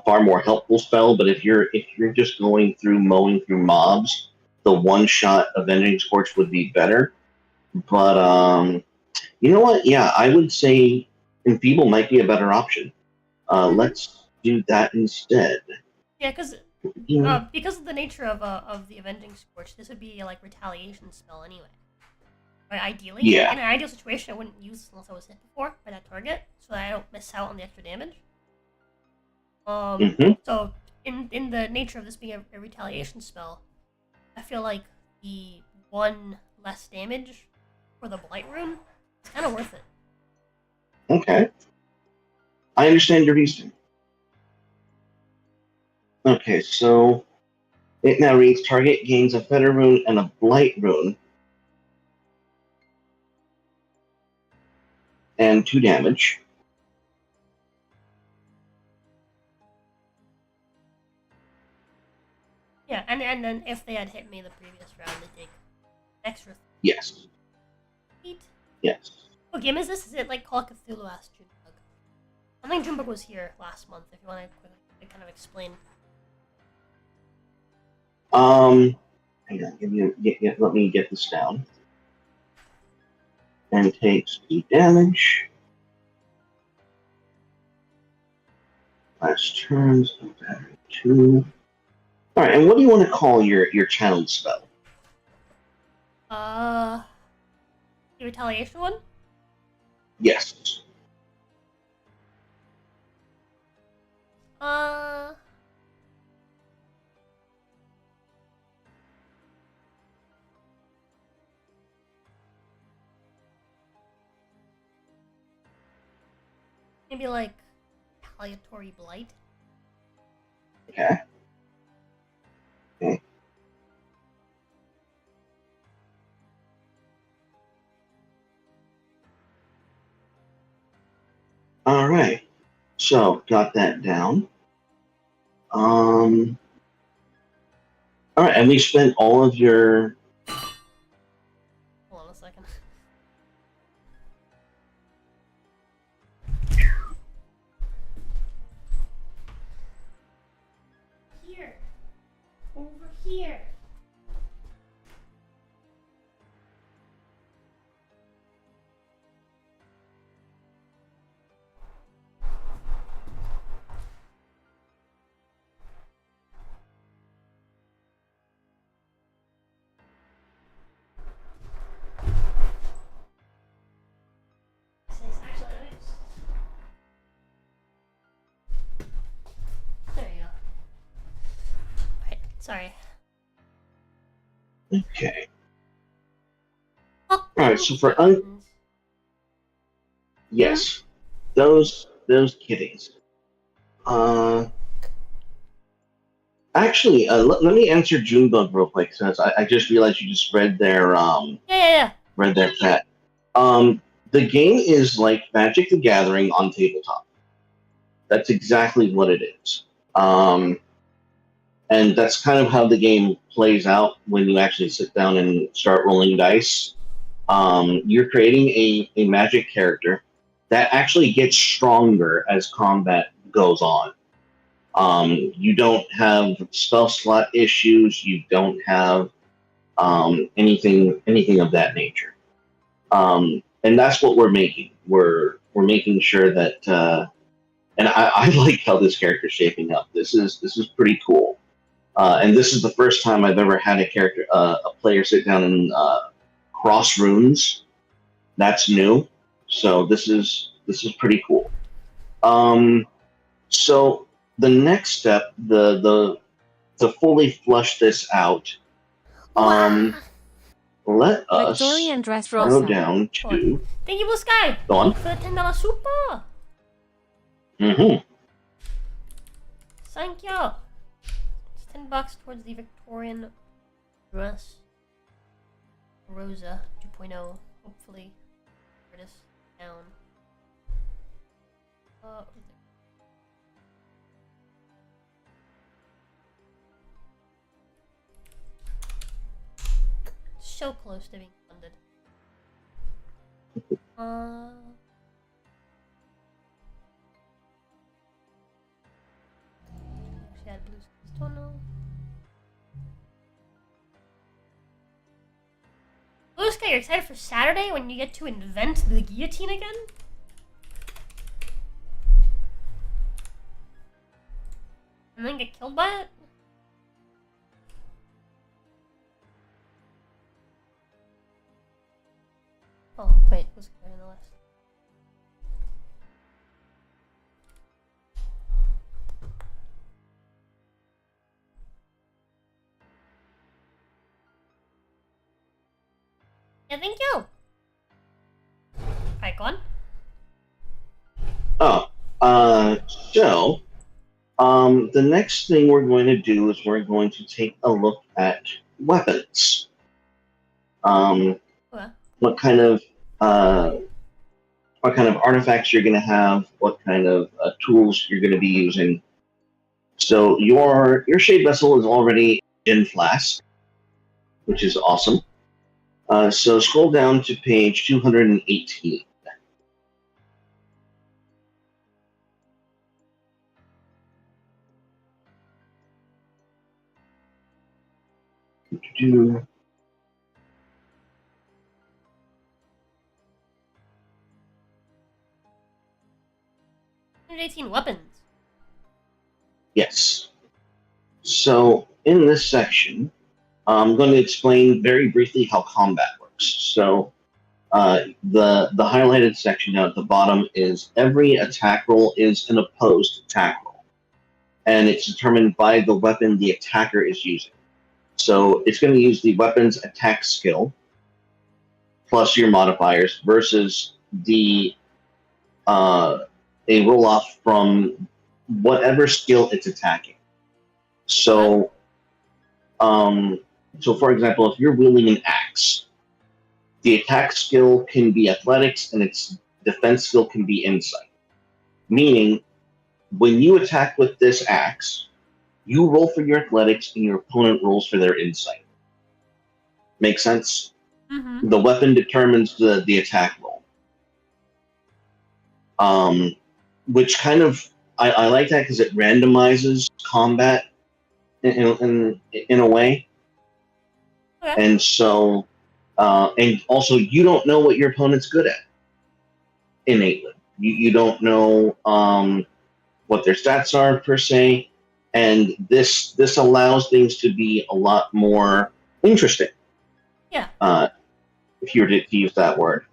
far more helpful spell. But if you're just mowing through mobs, the 1-shot Avenging Scorch would be better. But you know what? Yeah, I would say Enfeeble might be a better option. Let's do that instead. Yeah, because of the nature of the Avenging Scorch, this would be a retaliation spell anyway. Right, ideally. Yeah. In an ideal situation, I wouldn't use this unless I was hit before by that target, so that I don't miss out on the extra damage. So in the nature of this being a retaliation spell, I feel like the 1 less damage for the Blight rune is kind of worth it. Okay. I understand your reasoning. Okay, so it now reads target gains a Fetter Rune and a Blight Rune. And 2 damage. Yeah, and then if they had hit me the previous round, they take extra Yes. feet. Yes. What game is this? Is it like Call of Cthulhu asked Junebug? I think Junebug was here last month, if you want to kind of explain. Hang on, let me get this down. And takes the damage. Last turns, battery 2. Alright, and what do you want to call your channeled spell? The retaliation one? Yes. Maybe like Palliatory Blight. Okay. Okay. All right. So got that down. All right, and we spent all of your. Hold on a second. Here. Over here. There you go. Right, sorry. Okay. Oh, Alright, so for yes, those kitties. Actually, let me answer Junebug real quick, since I just realized you just read their Yeah. read their chat. The game is like Magic the Gathering on tabletop. That's exactly what it is. And that's kind of how the game plays out when you actually sit down and start rolling dice. You're creating a magic character that actually gets stronger as combat goes on. You don't have spell slot issues. You don't have anything of that nature. And that's what we're making. We're making sure that, and I like how this character's shaping up. This is pretty cool. And this is the first time I've ever had a player sit down and cross runes. That's new. So this is pretty cool. So the next step, to fully flush this out, let us go down to. Thank you, Blue Sky. Go on. For the $10 super. Thank you. It's $10 towards the Victorian dress. Rosa 2.0. Hopefully, for this down. So close to being funded. She had blue Dono. Blue Sky, you're excited for Saturday when you get to invent the guillotine again? And then get killed by it? Oh, wait, what's going on the list? Yeah, thank you! Alright, go on. So, the next thing we're going to do is we're going to take a look at weapons. What kind of artifacts you're going to have, what kind of tools you're going to be using. So your shade vessel is already in flask, which is awesome. So scroll down to page 218. do. 118 weapons. Yes. So in this section, I'm going to explain very briefly how combat works. So the highlighted section down at the bottom is every attack roll is an opposed attack roll, and it's determined by the weapon the attacker is using. So it's going to use the weapon's attack skill plus your modifiers versus the a roll off from whatever skill it's attacking. So, for example, if you're wielding an axe, the attack skill can be athletics and its defense skill can be insight. Meaning, when you attack with this axe, you roll for your athletics and your opponent rolls for their insight. Make sense? Mm-hmm. The weapon determines the attack roll. Which kind of, I like that because it randomizes combat in a way. Okay. And so, and also you don't know what your opponent's good at innately. You don't know what their stats are per se, and this allows things to be a lot more interesting. Yeah. If you were to use that word.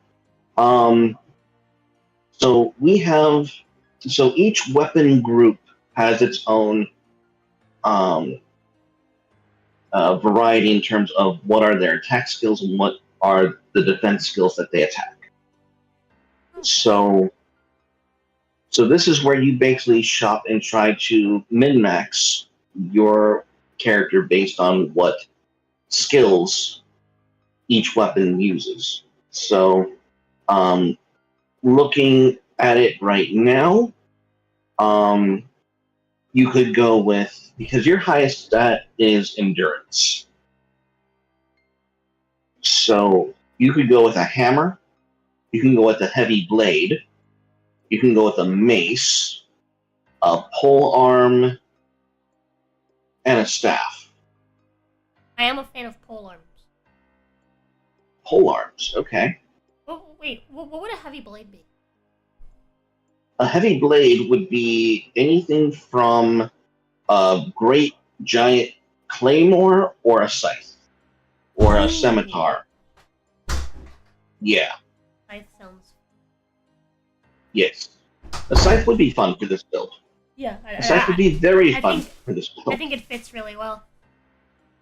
So we have, so each weapon group has its own variety in terms of what are their attack skills and what are the defense skills that they attack. So this is where you basically shop and try to min-max your character based on what skills each weapon uses. So looking at it right now, you could go with, because your highest stat is endurance. So you could go with a hammer, you can go with a heavy blade, you can go with a mace, a pole arm, and a staff. I am a fan of pole arms. Pole arms, okay. Oh, wait, what would a heavy blade be? A heavy blade would be anything from a great giant claymore or a scythe or a scimitar. Yeah. Scythe sounds. Yes. A scythe would be fun for this build. Yeah. A scythe would be very fun for this build. I think it fits really well.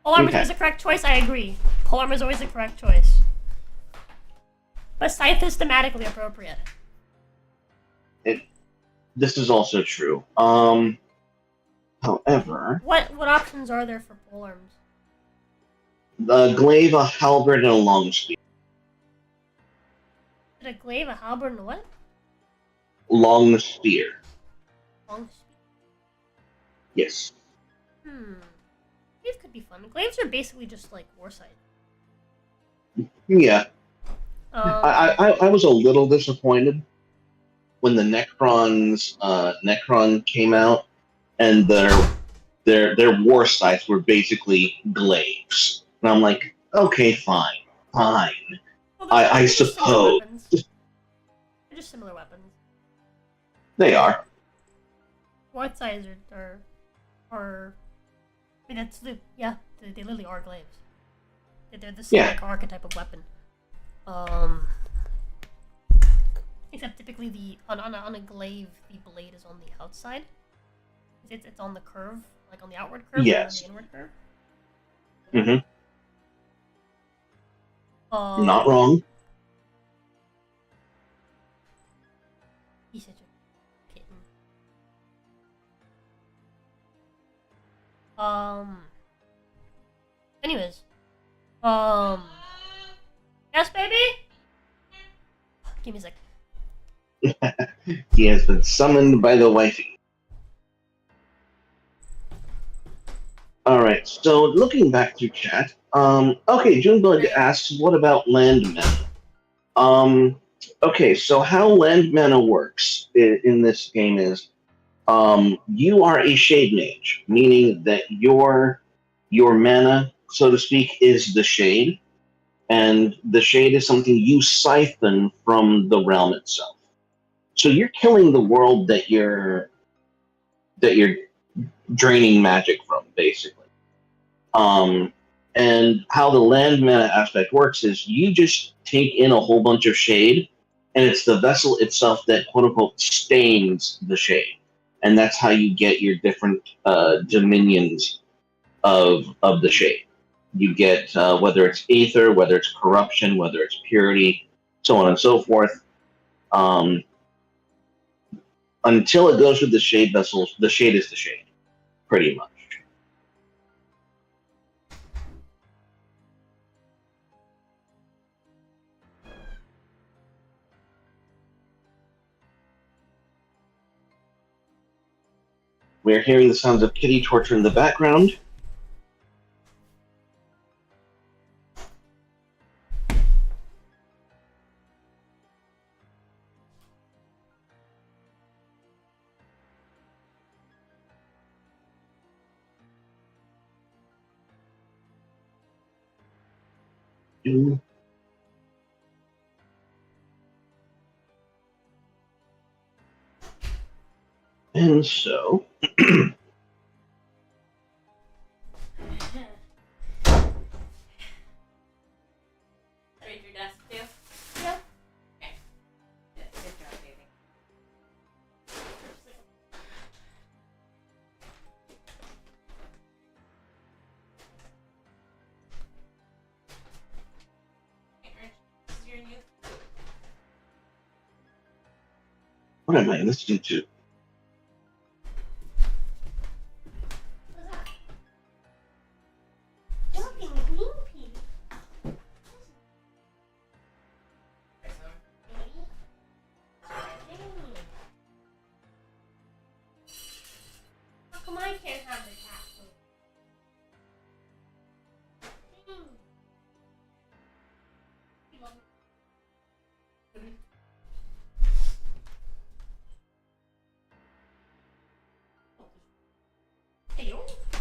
Pole armor is the correct choice, I agree. Pole armor is always the correct choice. But scythe is thematically appropriate. This is also true. However, what options are there for pole arms? A glaive, a halberd, and a long spear. Is it a glaive, a halberd, and a what? Long spear. Long spear. Yes. Glaive could be fun. Glaives are basically just like warsight. Yeah. I was a little disappointed when the Necron came out, and their war scythes were basically glaives, and I'm like, okay, fine. Well, I suppose they're just similar weapons. they are. What size are I mean, they literally are glaives. They're the same like archetype of weapon. Except typically on a glaive, the blade is on the outside. It's on the curve, like on the outward curve, yes. Or on the inward curve. Mm-hmm. Not wrong. He's such a kitten. Anyways. Yes, baby? Give me a sec. He has been summoned by the wifey. Alright, so looking back through chat, okay, Juneblood asks, what about land mana? Okay, so how land mana works in this game is, you are a Shade Mage, meaning that your mana so to speak, is the shade, and the shade is something you siphon from the realm itself. So you're killing the world that you're draining magic from, basically. And how the land mana aspect works is you just take in a whole bunch of shade, and it's the vessel itself that quote unquote stains the shade, and that's how you get your different dominions of the shade. You get whether it's aether, whether it's corruption, whether it's purity, so on and so forth. Until it goes with the shade vessels, the shade is the shade, pretty much. We're hearing the sounds of Kitty torture in the background. And so, Read your desk too? Yeah. Okay. Good job, baby. This is your new. what am I listening to? What's that? Jumping green pea. How come I can't have the cat food?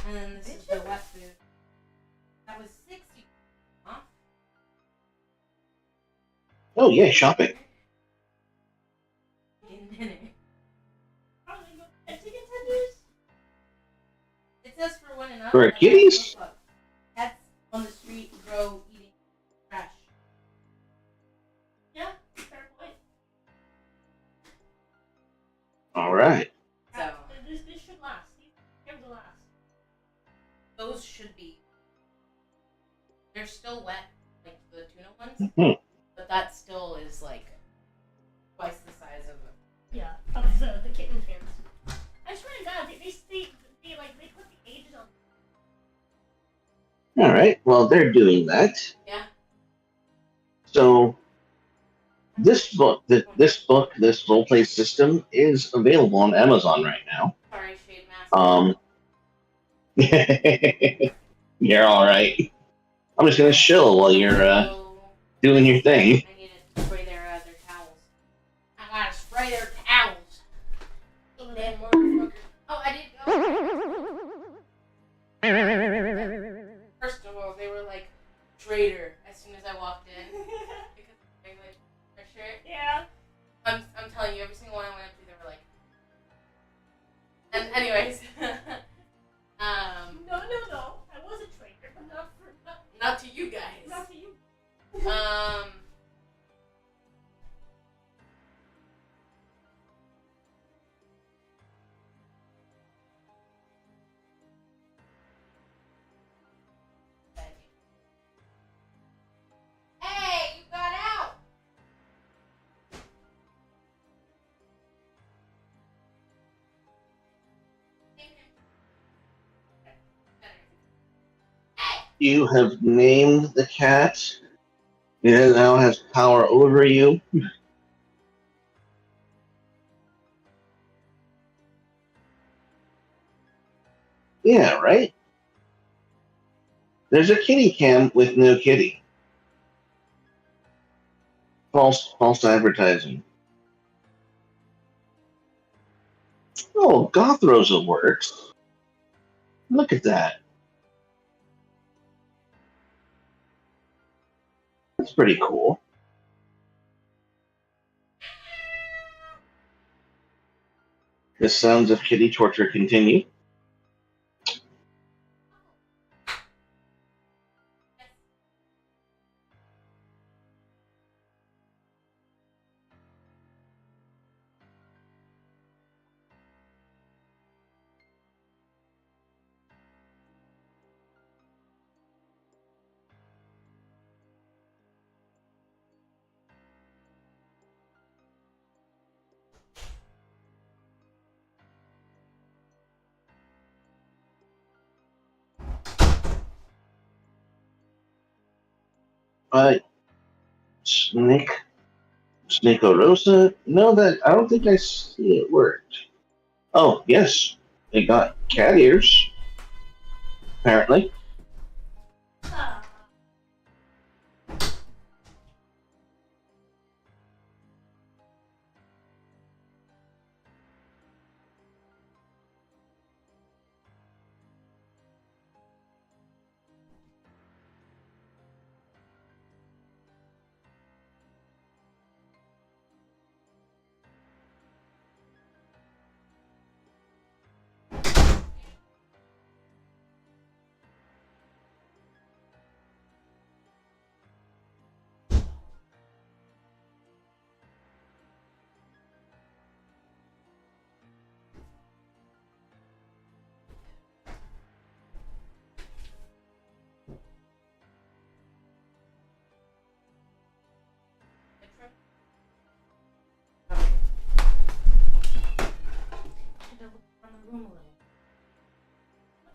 And then this is the wet food. That was 60. Huh? Oh, yeah, shopping. In dinner. Chicken tenders? It says for one and up. For kitties? Cats on the street grow eating trash. Yeah, fair point. All right. So This should last. These cans will last. those should be. They're still wet, like the tuna ones, but that still is like twice the size of it. Yeah, of the kitten cans. I swear to God, they put the ages on. All right. Well, they're doing that. Yeah. So this roleplay system is available on Amazon right now. Sorry, Shade Master. You're all right. I'm just gonna chill while you're So, doing your thing. I need to spray their towels. I gotta spray their towels. Damn motherfucker. Oh, I did go. First of all, they were like traitor as soon as I walked in because they like their shirt. Yeah. I'm telling you, every single one I went up to, they were like. And anyways, No. I was a traitor, but not to you guys. not to you. Hey, you got out. You have named the cat. It now has power over you. Yeah, right? There's a kitty cam with no kitty. False advertising. Oh, Goth Rosa works. Look at that. That's pretty cool. The sounds of kitty torture continue. Snake Rosa? No, that I don't think I see it worked. Oh, yes. They got cat ears, apparently.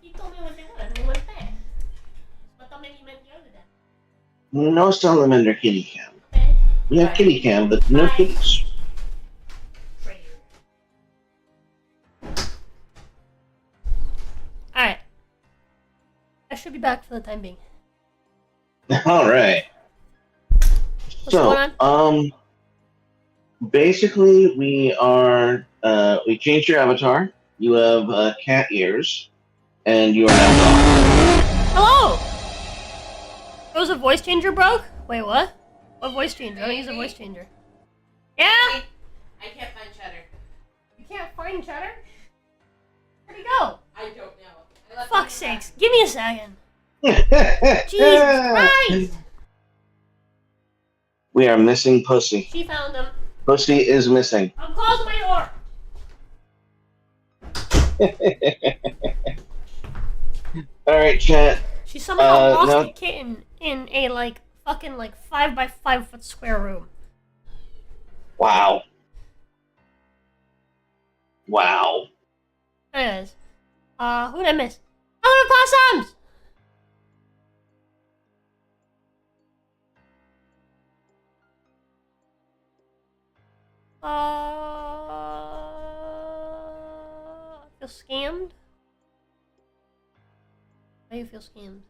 You told me what they were, and they went there. But that maybe meant the other day. No salamander kitty cam. Okay. We have kitty cam, but no Bye. kitties. Alright. I should be back for the time being. All right. What's going on? Basically, we changed your avatar. You have cat ears, and you are now gone. Hello! There was a voice changer broke? Wait, what? What voice changer? I don't use a voice changer. Yeah? I can't find Cheddar. You can't find Cheddar? Where'd he go? I don't know. I left Fuck's him in the sakes, give me a second. Jesus Christ! We are missing Pussy. She found him. Pussy is missing. I'm closing my door. All right, chat. She somehow lost no. a kitten in a fucking 5x5 foot square room. Wow. Wow. Anyways, who did I miss? Oh, the possums! I feel scammed. How do you feel scammed?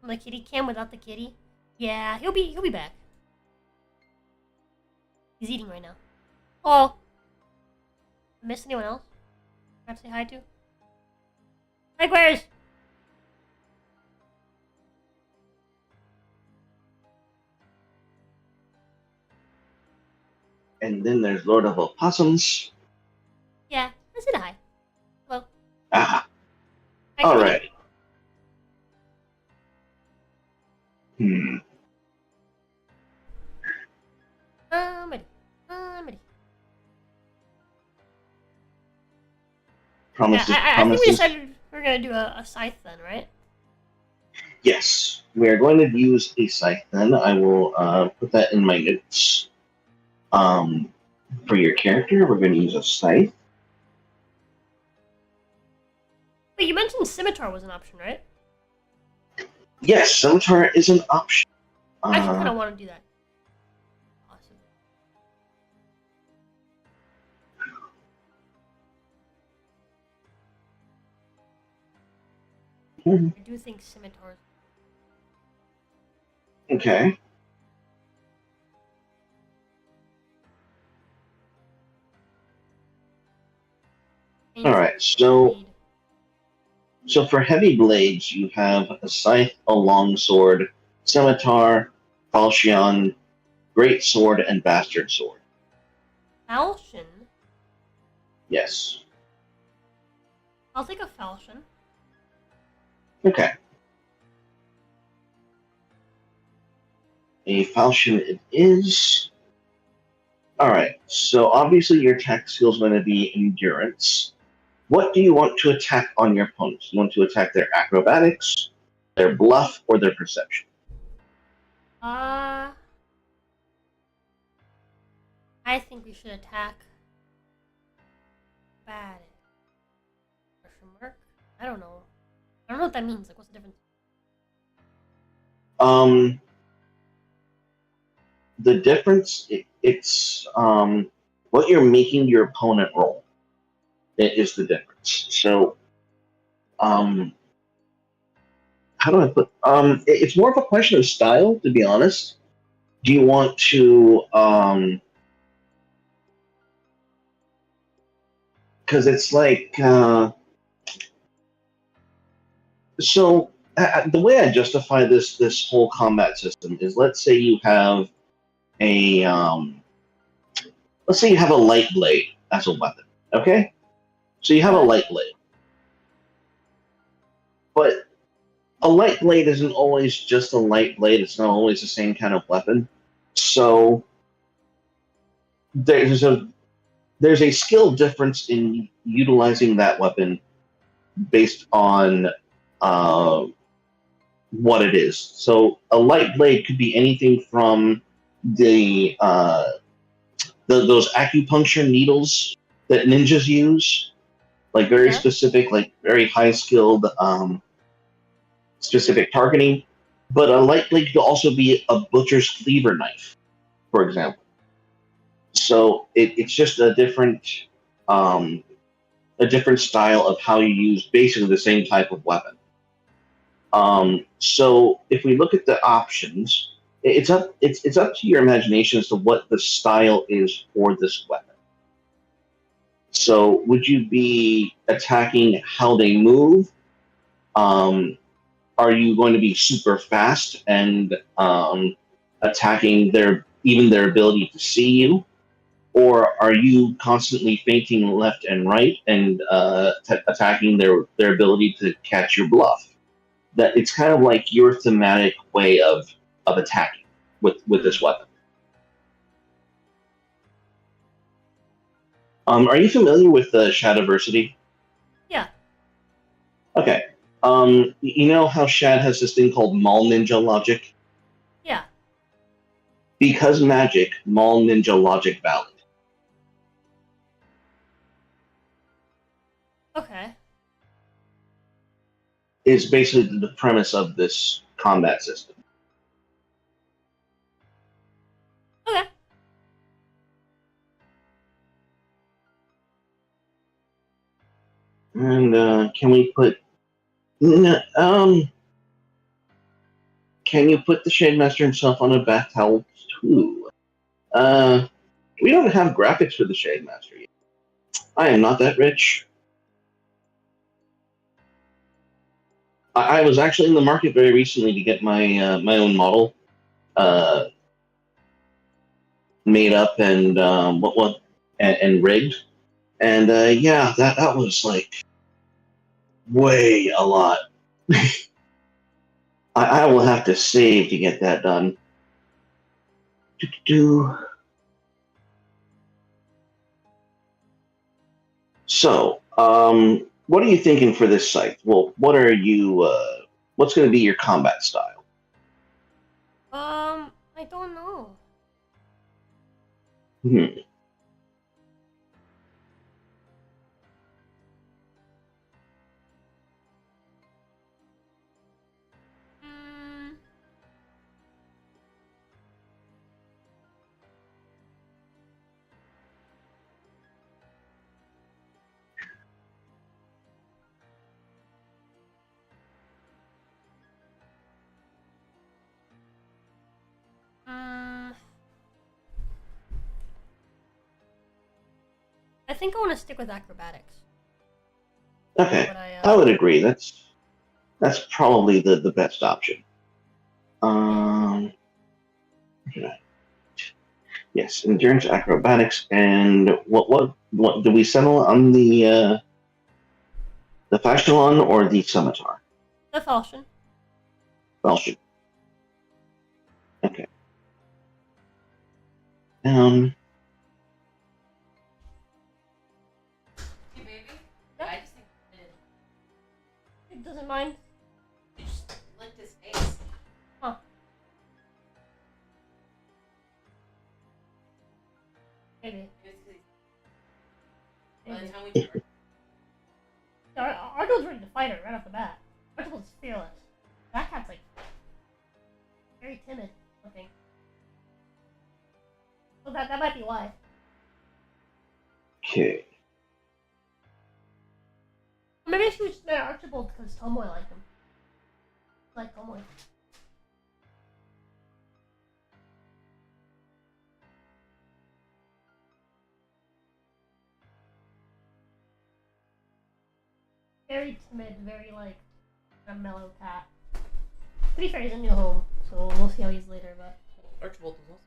The kitty cam without the kitty? Yeah, he'll be back. He's eating right now. Oh, miss anyone else? Can I say hi to? Hi, Aquarius. And then there's Lord of Opossums. Yeah, I said hi. Hello. Ah. Hi, All kitty. right. I'm ready. I'm ready. Promises. Yeah, I think we decided we're gonna do a scythe then, right? Yes, we are going to use a scythe. Then I will put that in my notes. For your character, we're going to use a scythe. Wait, you mentioned scimitar was an option, right? Yes, scimitar is an option. I actually kind of want to do that. Awesome. I do think scimitars. Okay. All right. So So for heavy blades, you have a scythe, a longsword, scimitar, falchion, great sword, and bastard sword. Falchion? Yes. I'll take a falchion. Okay. A falchion it is. Alright, so obviously your attack skill is going to be endurance. What do you want to attack on your opponents? You want to attack their acrobatics, their bluff, or their perception? I think we should attack bad. Question mark? I don't know. I don't know what that means. Like, what's the difference? The difference, it's what you're making your opponent roll. It is the difference. So, how do I put? It's more of a question of style, to be honest. Do you want to? Because it's like so. The way I justify this whole combat system is, let's say you have a let's say you have a light blade as a weapon. Okay, so you have a light blade, but a light blade isn't always just a light blade. It's not always the same kind of weapon. So there's a skill difference in utilizing that weapon based on what it is. So a light blade could be anything from those acupuncture needles that ninjas use, like very specific, like very high skilled, specific targeting. But a light blade could also be a butcher's cleaver knife, for example. So it's just a different style of how you use basically the same type of weapon. So if we look at the options, it's up to your imagination as to what the style is for this weapon. So would you be attacking how they move? Are you going to be super fast and attacking their ability to see you? Or are you constantly feinting left and right and attacking their ability to catch your bluff? That it's kind of like your thematic way of attacking with this weapon. Are you familiar with Shadiversity? Yeah. Okay. You know how Shad has this thing called Mall Ninja Logic? Yeah. Because magic, Mall Ninja Logic valid. Okay. Is basically the premise of this combat system. Okay. And can we put? Can you put the Shade Master himself on a bath towel too? We don't have graphics for the Shade Master yet. I am not that rich. I was actually in the market very recently to get my my own model made up and and rigged, and yeah, that was like way a lot. I will have to save to get that done. So, what are you thinking for this site? Well, what are you? What's going to be your combat style? I don't know. Hmm. I think I want to stick with acrobatics. Okay. But I I would agree. That's probably the best option. Yes, endurance, acrobatics, and what did we settle on the Fashion or the Scimitar? The Falchion. Falchion. Okay. Hey, baby. Yeah. I just think It doesn't mind. he just licked his face. Huh. Maybe. By the Maybe. time we start, Arnold's ready to fight her right off the bat. Arnold's fearless. That cat's like very timid looking. So that might be why. Okay. Maybe she was mad at Archibald because Tomoe liked him. Like Tomoe. Very timid, very like a mellow cat. To be fair, he's a new home, so we'll see how he's later, but Archibald was also.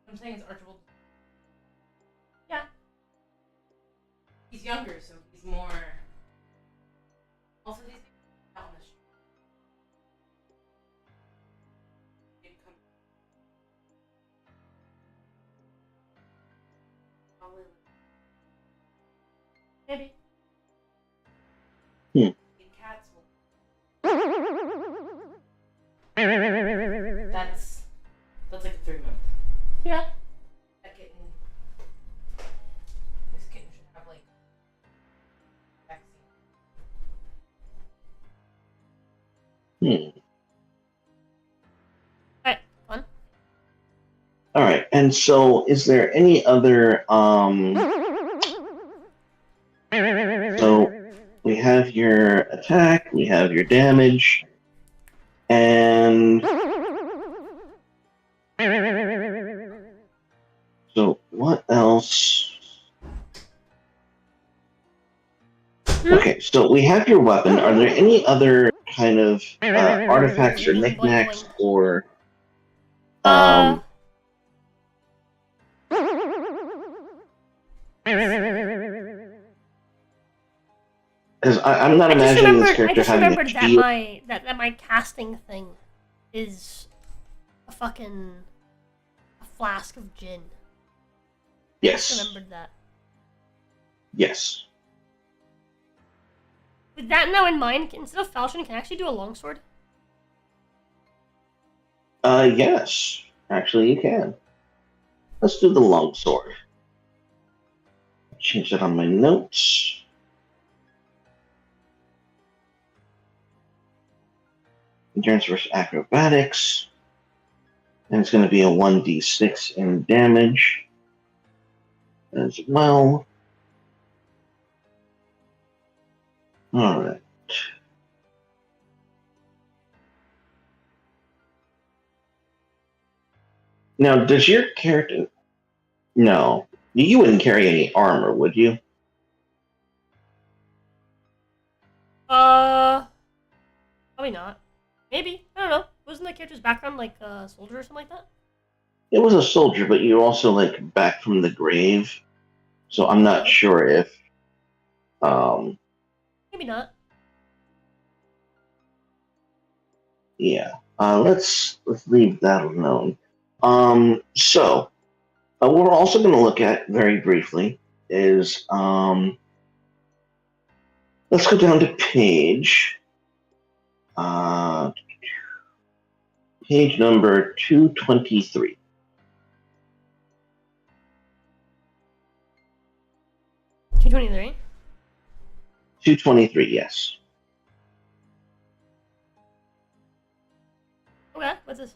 What I'm saying is Archibald. yeah. He's younger, so he's more. Also, these out on the street. Probably Maybe. cats will. That's like a 3 month. Yeah. That kitten. This kitten should have like vaccine. Alright, fun. All right. And so, is there any other So we have your attack, we have your damage, and so what else? Okay, so we have your weapon. Are there any other kind of artifacts or knickknacks or because I'm not imagining this character having a that shield. my casting thing is a flask of gin. I Yes. just remembered that. Yes. With that now in mind, instead of falchion, can I actually do a longsword? Yes. Actually, you can. Let's do the longsword. Change that on my notes. Endurance versus acrobatics. And it's going to be a 1d6 in damage as well. Alright. Now, does your character... No. You wouldn't carry any armor, would you? Probably not. Maybe. I don't know. Wasn't the character's background like a soldier or something like that? It was a soldier, but you're also, like, back from the grave. So I'm not sure if... Maybe not. Yeah. Let's leave that alone. So, what we're also going to look at very briefly is, let's go down to page number 223. 223. 223, yes. Okay, what's this?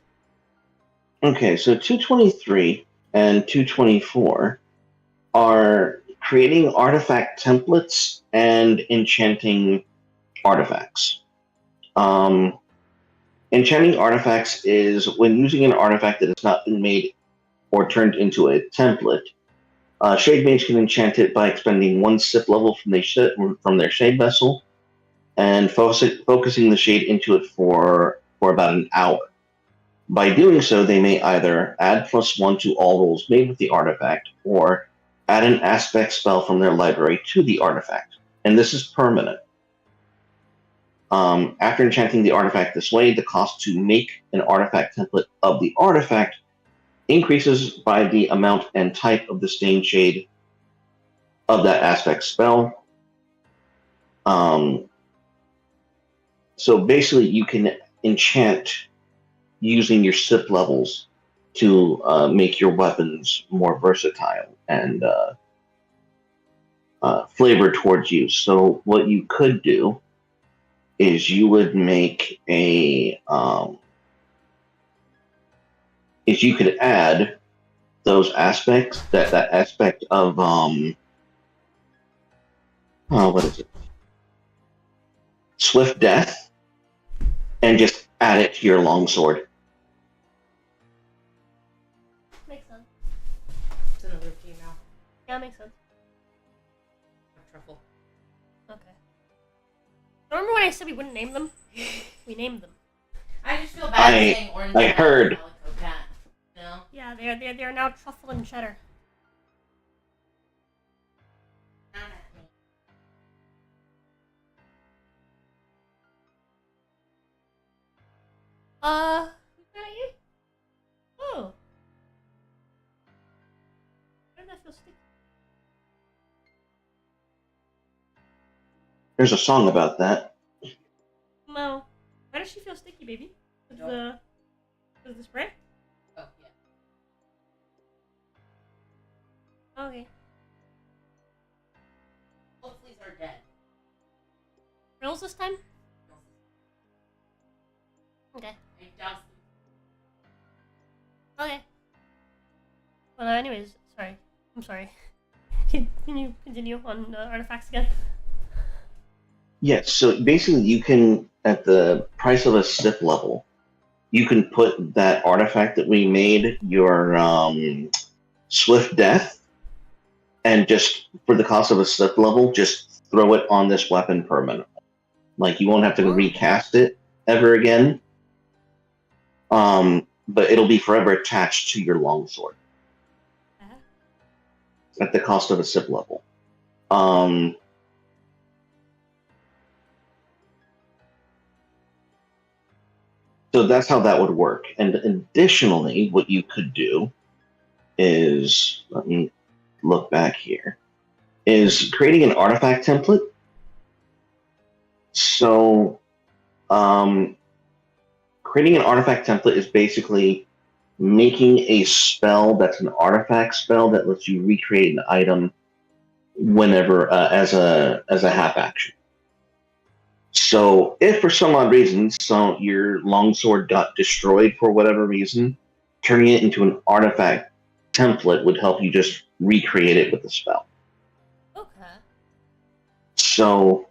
Okay, so 223 and 224 are creating artifact templates and enchanting artifacts. Enchanting artifacts is when using an artifact that has not been made or turned into a template, Shade Mage can enchant it by expending 1 sip level from their Shade Vessel, and focusing the Shade into it for about an hour. By doing so, they may either add +1 to all rolls made with the artifact, or add an aspect spell from their library to the artifact, and this is permanent. After enchanting the artifact this way, the cost to make an artifact template of the artifact increases by the amount and type of the Stained Shade of that aspect spell. So basically, you can enchant using your sip levels to make your weapons more versatile and flavored towards you. So what you could do is you would make a is you could add those aspects, that aspect of what is it? Swift Death, and just add it to your longsword. Makes sense. It's another team now. Yeah, makes sense. Truffle. Okay. Remember when I said we wouldn't name them? We named them. I just feel bad saying orange. I heard. Calico cat. No. Yeah, they are now Truffle and Cheddar. Not at me. Who's that you? Oh. Why did that feel sticky? There's a song about that. No. Why does she feel sticky, baby? Is the spray? Oh, yeah. Okay. Both fleas are dead. Rolls this time? Okay. I doused them. Okay. Well, anyways, sorry. I'm sorry. Can you continue on artifacts again? Yes, so basically you can, at the price of a sip level, you can put that artifact that we made, your Swift Death, and just, for the cost of a sip level, just throw it on this weapon permanently. Like, you won't have to recast it ever again, but it'll be forever attached to your longsword. At the cost of a sip level. So that's how that would work. And additionally, what you could do is, let me look back here, is creating an artifact template. So creating an artifact template is basically making a spell that's an artifact spell that lets you recreate an item whenever as a half action. So if for some odd reason your longsword got destroyed for whatever reason, turning it into an artifact template would help you just recreate it with the spell. Okay. So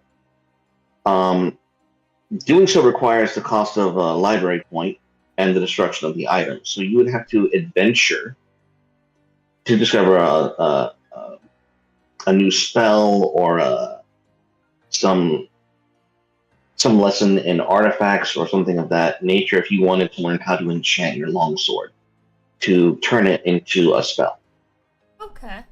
doing so requires the cost of a library point and the destruction of the item. So you would have to adventure to discover a new spell or some lesson in artifacts or something of that nature if you wanted to learn how to enchant your longsword to turn it into a spell. Okay.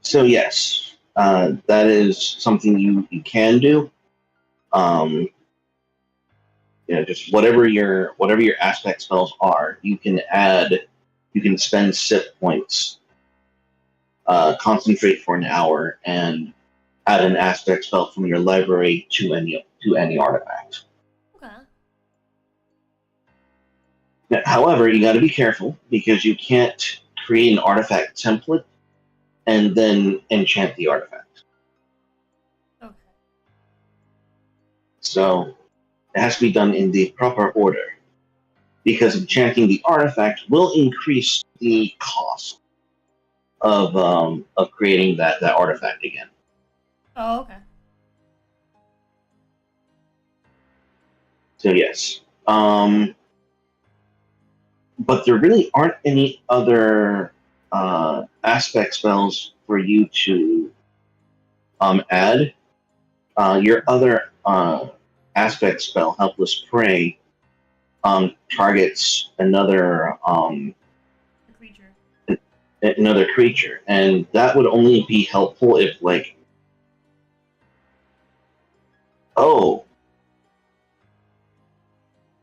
So yes, that is something you can do. Just whatever your aspect spells are, you can spend sip points, concentrate for an hour, and add an aspect spell from your library to any artifact. Okay. Now, however, you got to be careful because you can't create an artifact template and then enchant the artifact. Okay. So it has to be done in the proper order, because enchanting the artifact will increase the cost of creating that artifact again. Oh, okay. So yes, but there really aren't any other aspect spells for you to add. Your other aspect spell, Helpless Prey, targets The creature. another creature, and that would only be helpful if, like, oh,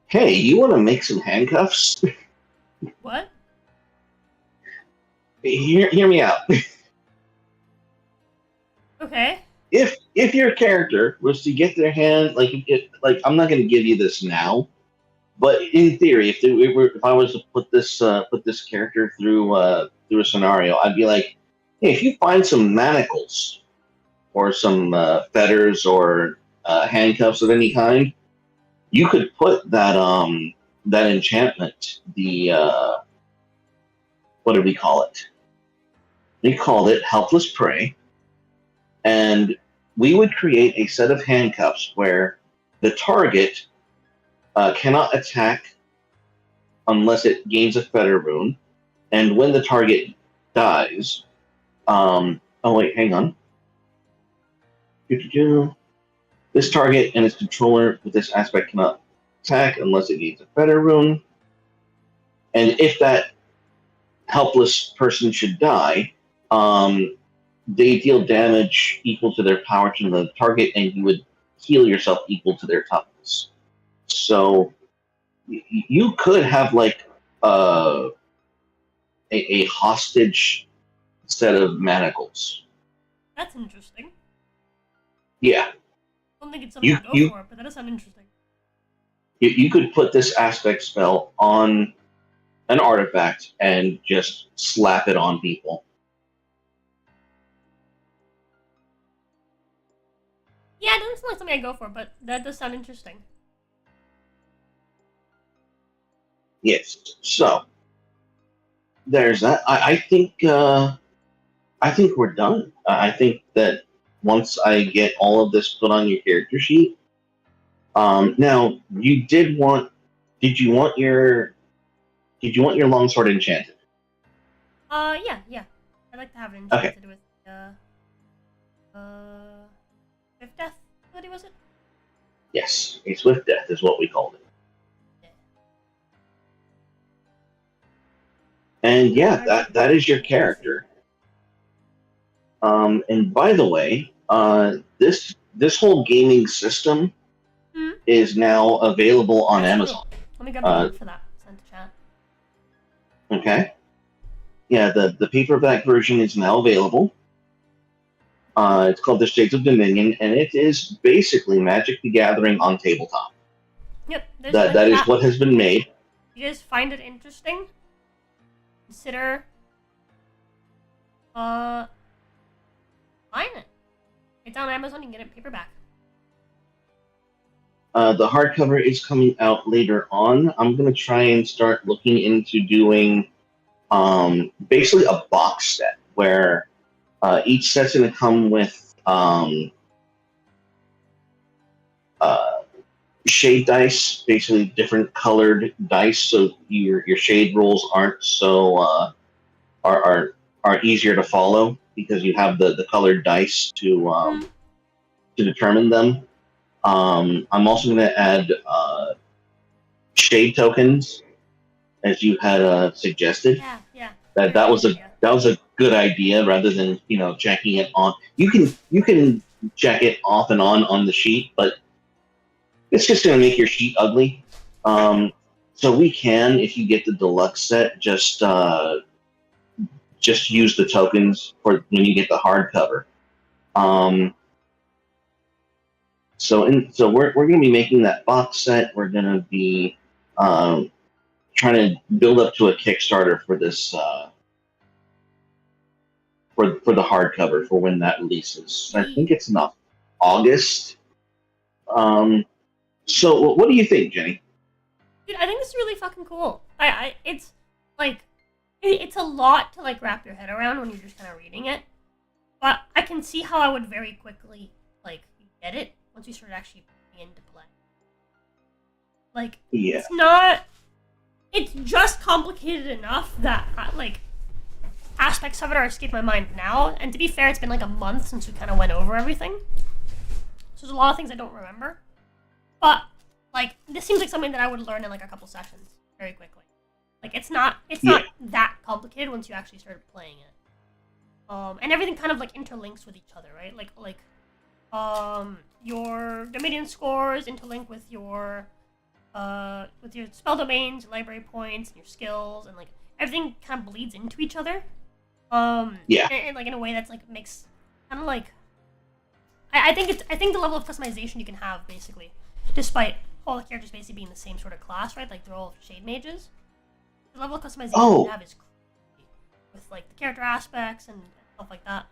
hey, you want to make some handcuffs? What? Hear me out. Okay. If your character was to get their hand, like I'm not going to give you this now, but in theory, if I was to put this character through a scenario, I'd be like, hey, if you find some manacles or some fetters or handcuffs of any kind, you could put that enchantment, the what did we call it? We called it Helpless Prey, and we would create a set of handcuffs where the target cannot attack unless it gains a fetter rune, and when the target dies, oh wait, hang on. This target and its controller with this aspect cannot attack unless it gains a fetter rune, and if that helpless person should die, they deal damage equal to their power to the target, and you would heal yourself equal to their toughness. So you could have like a hostage set of manacles. That's interesting. Yeah, I don't think it's something to go for, but that does sound interesting. you could put this aspect spell on an artifact and just slap it on people. Yeah, it doesn't sound like something I go for, but that does sound interesting. Yes. So there's that. I think we're done. I think that once I get all of this put on your character sheet. Now did you want your longsword enchanted? Yeah. I'd like to have it enchanted with Swift Death ability, was it? Yes, a Swift Death is what we called it. Yeah. And yeah, that is your character. And by the way, this whole gaming system is now available on Amazon. Let me grab the link for that. Send to chat. Okay. Yeah, the paperback version is now available. It's called The Shades of Dominion, and it is basically Magic the Gathering on tabletop. Yep. That is what has been made. You guys find it interesting? Consider buying it. It's on Amazon. You can get it paperback. The hardcover is coming out later on. I'm going to try and start looking into doing basically a box set where each set's going to come with shade dice, basically different colored dice, so your shade rolls aren't so are easier to follow because you have the colored dice to determine them. I'm also going to add shade tokens, as you had suggested. Yeah. That was a good idea rather than jacking it on. You can jack it off and on the sheet, but it's just going to make your sheet ugly. So we can, if you get the deluxe set, just use the tokens for when you get the hardcover. So we're going to be making that box set. We're going to be trying to build up to a Kickstarter for this for the hardcover for when that releases. I think it's in August. So what do you think, Jenny? Dude, I think this is really fucking cool. It's like it's a lot to like wrap your head around when you're just kind of reading it. But I can see how I would very quickly like get it once you start actually putting into play. Like Yeah. it's not. It's just complicated enough that like aspects of it are escaping my mind now. And to be fair, it's been like a month since we kind of went over everything, so there's a lot of things I don't remember. But like this seems like something that I would learn in like a couple sessions very quickly. Like it's not that complicated once you actually started playing it. And everything kind of like interlinks with each other, right? Like your Dominion scores interlink with your spell domains, your library points, and your skills, and like everything kind of bleeds into each other. And like in a way that's like makes kind of like I think the level of customization you can have basically, despite all the characters basically being the same sort of class, right? Like they're all shade mages. The level of customization you can have is crazy with like the character aspects and stuff like that.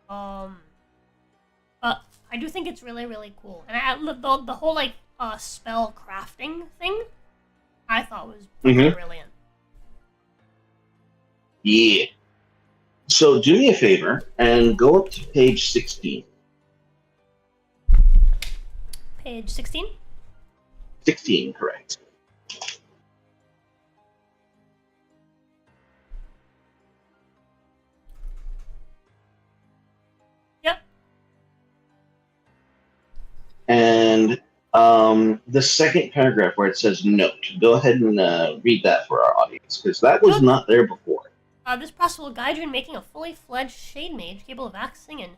But I do think it's really, really cool, and the whole like spell crafting thing, I thought was brilliant. Yeah. So do me a favor and go up to page 16. Page 16? 16, correct. Yep. And the second paragraph where it says note, go ahead and read that for our audience, because that was not there before. This process will guide you in making a fully fledged Shade Mage capable of accessing and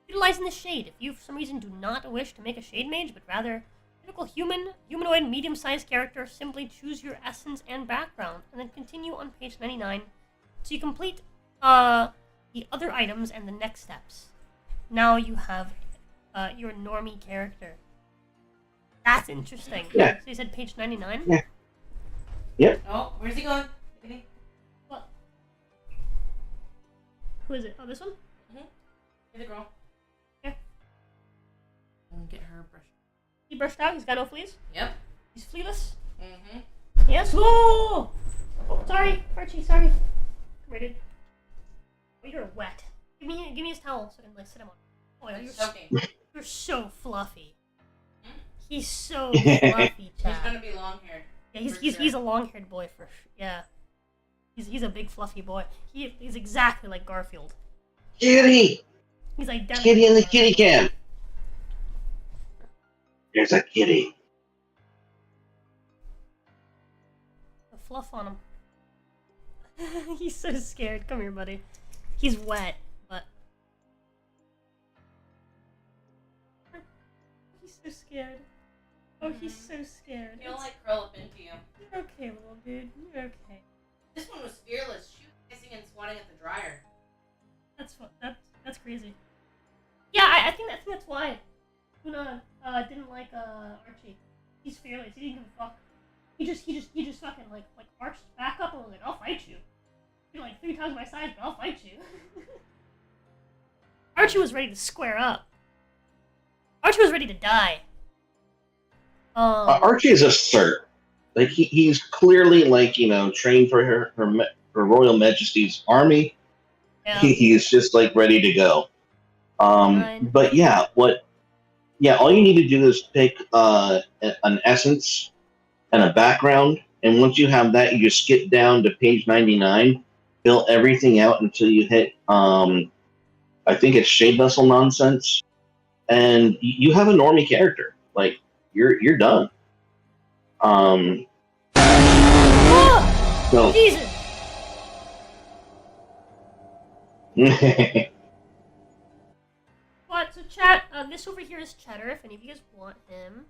utilizing the Shade. If you, for some reason, do not wish to make a Shade Mage, but rather a typical humanoid, medium-sized character, simply choose your essence and background, and then continue on page 99 so you complete the other items and the next steps. Now you have your normie character. That's interesting. Yeah. So you said page 99? Yeah. Yep. Oh, where's he going? What? Who is it? Oh, this one? Hey, the girl. Yeah. Get her brush. He brushed out. He's got no fleas. Yep. He's flealess. Mm-hmm. Yes. Oh, sorry, Archie. Sorry. Come here, dude. Oh, you're wet. Give me his towel so I can like sit him on. Oh, yeah, you're so fluffy. He's so fluffy, Chad. He's gonna be long-haired. Yeah, he's a long-haired boy for sure. Yeah. He's a big fluffy boy. He's exactly like Garfield. Kitty! He's identical. Kitty in the kitty cam. There's a kitty. The fluff on him. He's so scared. Come here, buddy. He's wet, but he's so scared. Oh, he's so scared. He'll like curl up into you. You're okay, little dude. You're okay. This one was fearless. She was kissing and swatting at the dryer. That's fun. That's crazy. Yeah, I think that's why Una didn't like Archie. He's fearless. He didn't give a fuck. He just fucking like arched back up and was like, I'll fight you. You're like 3 times my size, but I'll fight you. Archie was ready to square up. Archie was ready to die. Archie is a cert. Like he's clearly like trained for her Royal Majesty's army. Yeah. He's just like ready to go. But yeah, all you need to do is pick an essence and a background, and once you have that, you just skip down to page 99, fill everything out until you hit I think it's Shade Vessel nonsense, and you have a normie character. Like you're done. Oh, So, Jesus! What? So chat. This over here is Cheddar. If any of you guys want him,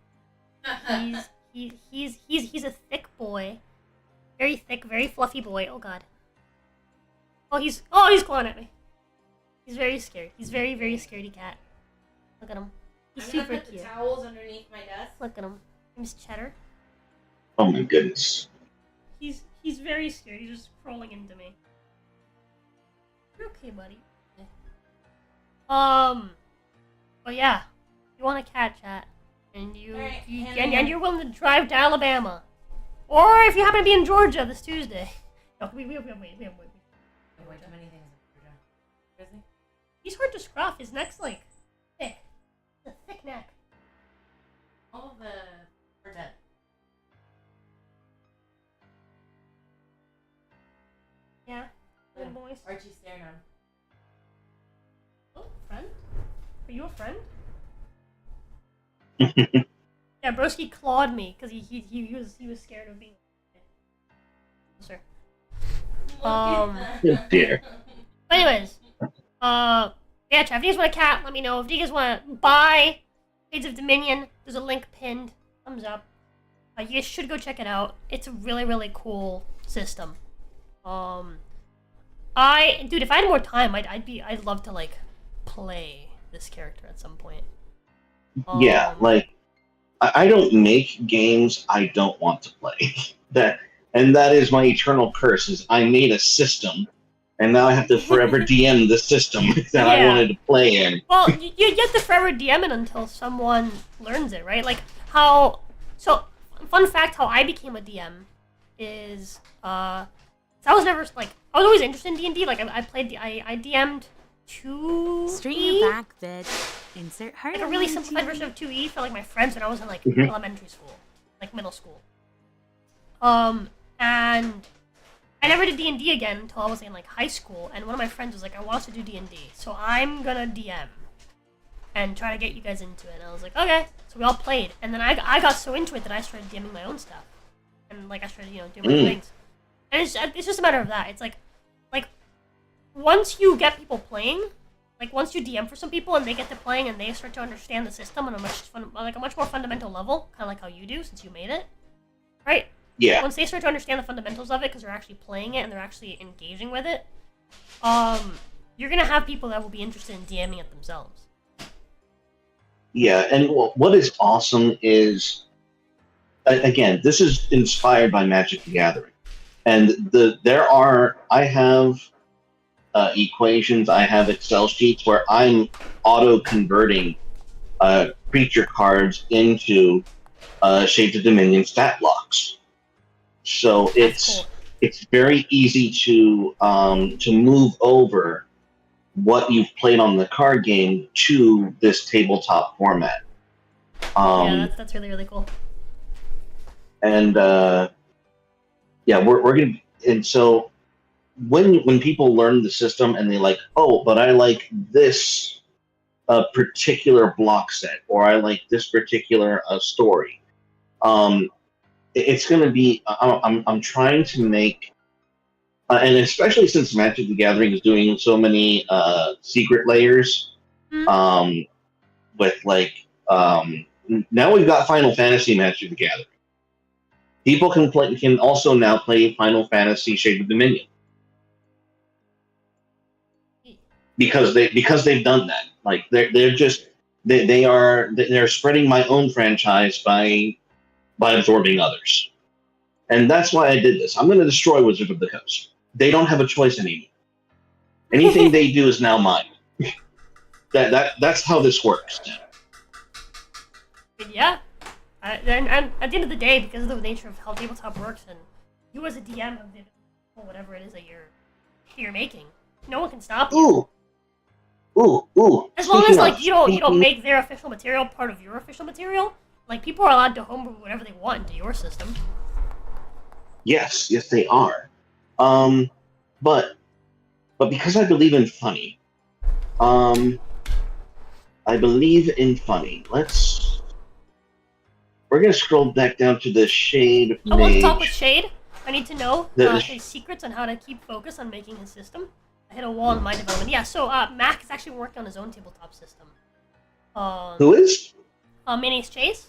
he's a thick boy, very thick, very fluffy boy. Oh god. Oh he's clawing at me. He's very scared. He's very scaredy cat. Look at him. He's I'm super gonna put cute. the towels underneath my desk. Look at him. Name's Cheddar. oh my goodness. He's very scared. He's just crawling into me. You're okay, buddy. But yeah, you want a cat, chat, and Alright, and you're willing to drive to Alabama, or if you happen to be in Georgia this Tuesday. No, wait. way too many things. Crazy. He's hard to scruff. His neck's like thick. It's a thick neck. All of the are dead. Yeah. Good boys. Archie's staring at him. Oh, friend? Are you a friend? Yeah, Broski clawed me because he was scared of being. Sir. Oh dear. Anyways, yeah, chat. If you guys want a cat, let me know. If you guys want to buy Shades of Dominion, there's a link pinned. Thumbs up. You guys should go check it out. It's a really, really cool system. Dude, if I had more time, I'd love to like play this character at some point. Yeah, like I don't make games I don't want to play. that is my eternal curse. Is I made a system, and now I have to forever DM the system that I wanted to play in. Well, you have to forever DM it until someone learns it, right? Like how. So, fun fact: how I became a DM is I was never like I was always interested in D&D. Like I DM'd 2E. Straighten your back, bitch. Insert heart. Like a really simplified version of 2E for like my friends when I was in like elementary school, like middle school. And I never did D&D again until I was in like high school. And one of my friends was like, "I want to do D&D, so I'm gonna DM and try to get you guys into it." And I was like, "Okay." So we all played, and then I got so into it that I started DMing my own stuff, and like I started doing my own things. And it's just a matter of that. It's like once you get people playing, like once you DM for some people and they get to playing and they start to understand the system on a much more fundamental level, kind of like how you do since you made it, right? Yeah. Once they start to understand the fundamentals of it because they're actually playing it and they're actually engaging with it, you're gonna have people that will be interested in DMing it themselves. Yeah, and what is awesome is, again, this is inspired by Magic the Gathering. And I have equations, I have Excel sheets where I'm auto-converting creature cards into Shades of Dominion stat blocks. So it's very easy to move over what you've played on the card game to this tabletop format. Yeah, that's really, really cool. And yeah, we're gonna, and so when people learn the system and they like, oh, but I like this particular block set, or I like this particular story, it's gonna be. I'm trying to make, and especially since Magic the Gathering is doing so many secret layers, with like now we've got Final Fantasy Magic the Gathering. People can also now play Final Fantasy Shades of Dominion because they've done that. Like they're spreading my own franchise by absorbing others, and that's why I did this. I'm going to destroy Wizards of the Coast. They don't have a choice anymore. Anything they do is now mine. That's how this works. Yeah. And at the end of the day, because of the nature of how tabletop works, and you as a DM of whatever it is that you're making, no one can stop you. Ooh. As long as like you don't make their official material part of your official material, like people are allowed to homebrew whatever they want into your system. Yes, they are. But because I believe in funny, We're gonna scroll back down to the Shade Mage. I want to talk with Shade. I need to know his secrets on how to keep focus on making his system. I hit a wall in my development. Yeah, so Mac is actually working on his own tabletop system. Who is? Mayonnaise Chase.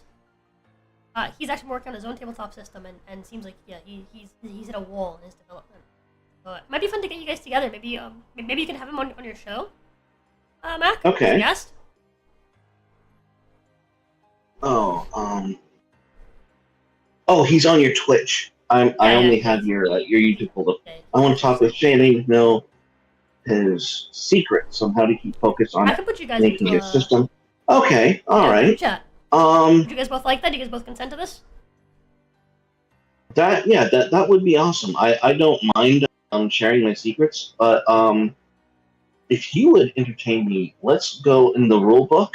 He's actually working on his own tabletop system, and seems like he's hit a wall in his development. So it might be fun to get you guys together. Maybe you can have him on your show, Mac. Okay. As a guest. Oh, he's on your Twitch. I only have your YouTube pulled up. Okay. I want to talk with Shane. I need to know his secrets on how to keep focus on making his system. Okay, all right. Chat. Would you guys both like that? Do you guys both consent to this? That would be awesome. I don't mind. sharing my secrets, but if you would entertain me, let's go in the rule book.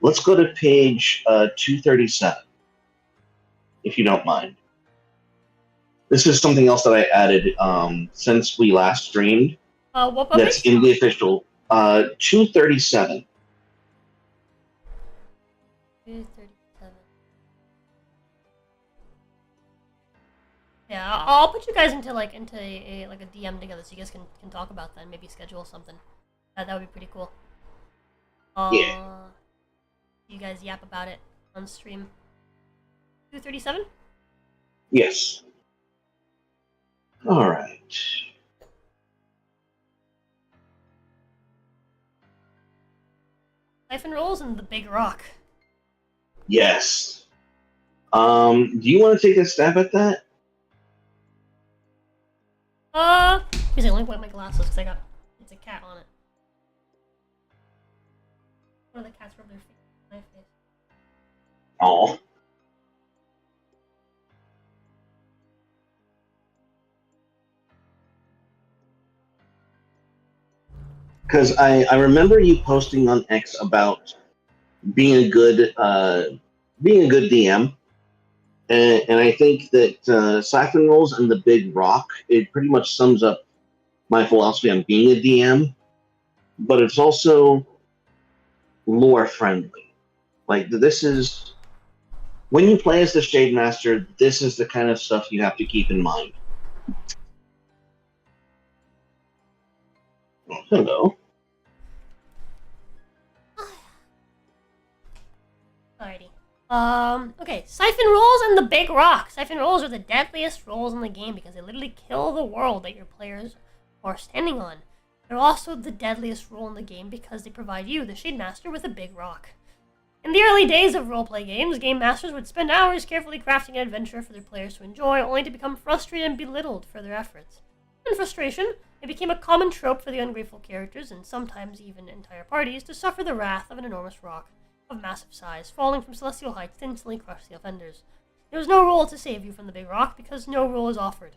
Let's go to page 237, if you don't mind. This is something else that I added since we last streamed. What book? That's in the official 237. 237. Yeah, I'll put you guys into a DM together so you guys can talk about that and maybe schedule something. That would be pretty cool. Yeah. You guys yap about it on stream. 237? Yes. All right. Siphon rolls and the big rock. Yes. Do you want to take a stab at that? Because I only wipe my glasses because it's a cat on it. One of the cats rub their feet on my face. Oh. Because I remember you posting on X about being a good DM, and I think that Siphon Rolls and the Big Rock, it pretty much sums up my philosophy on being a DM, but it's also lore friendly. Like, this is when you play as the Shade Master, this is the kind of stuff you have to keep in mind. Oh, hello. Alrighty. Okay, Siphon Rolls and the Big Rock. Siphon Rolls are the deadliest rolls in the game because they literally kill the world that your players are standing on. They're also the deadliest roll in the game because they provide you, the Shade Master, with a big rock. In the early days of roleplay games, game masters would spend hours carefully crafting an adventure for their players to enjoy, only to become frustrated and belittled for their efforts. In frustration, it became a common trope for the ungrateful characters, and sometimes even entire parties, to suffer the wrath of an enormous rock of massive size, falling from celestial heights to instantly crush the offenders. There was no role to save you from the big rock, because no role is offered.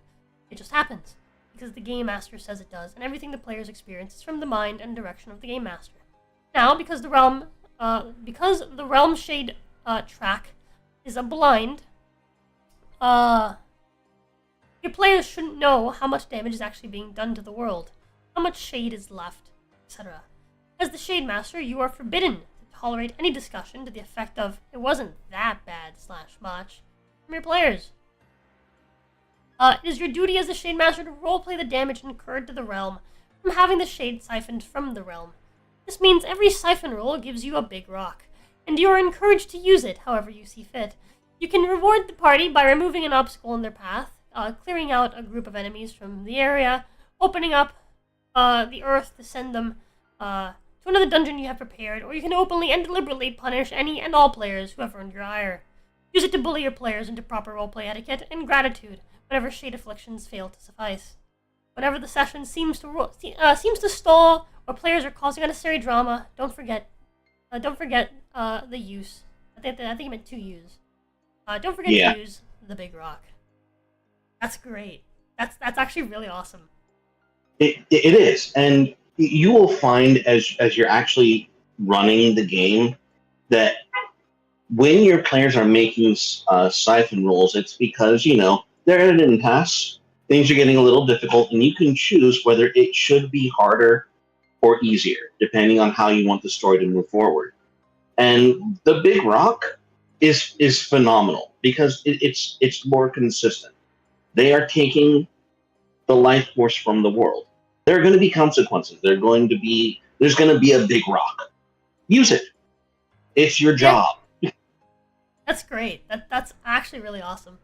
It just happens, because the game master says it does, and everything the players experience is from the mind and direction of the game master. Now, because the realm shade track is a blind, your players shouldn't know how much damage is actually being done to the world, how much shade is left, etc. As the Shade Master, you are forbidden to tolerate any discussion to the effect of, it wasn't that bad / much, from your players. It is your duty as the Shade Master to roleplay the damage incurred to the realm from having the shade siphoned from the realm. This means every siphon roll gives you a big rock, and you are encouraged to use it however you see fit. You can reward the party by removing an obstacle in their path, clearing out a group of enemies from the area, opening up the earth to send them to another dungeon you have prepared, or you can openly and deliberately punish any and all players who have earned your ire. Use it to bully your players into proper roleplay etiquette and gratitude whenever shade afflictions fail to suffice. Whenever the session seems to stall or players are causing unnecessary drama, don't forget the use. I think I meant to use. Don't forget to use the big rock. That's great. That's actually really awesome. It is, and you will find as you're actually running the game that when your players are making siphon rolls, it's because they're at an impasse. Things are getting a little difficult, and you can choose whether it should be harder or easier, depending on how you want the story to move forward. And the big rock is phenomenal because it's more consistent. They are taking the life force from the world. There are going to be consequences. There's going to be a big rock. Use it. It's your job. That's great. That's actually really awesome.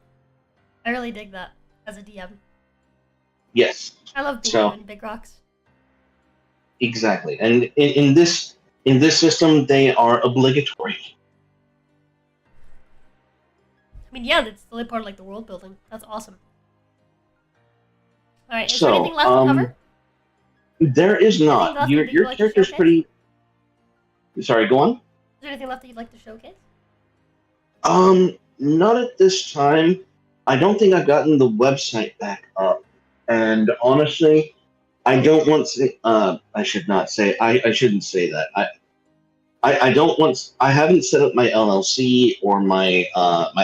I really dig that as a DM. Yes. I love being given big rocks. Exactly. And in this system, they are obligatory. I mean, yeah, that's still part of the world building. That's awesome. All right, is there anything left to cover? There is not. Your character's pretty. Sorry, go on. Is there anything left that you'd like to showcase? Not at this time. I don't think I've gotten the website back up. And honestly, I don't want to. I should not say. I shouldn't say that. I don't want. I haven't set up my LLC or my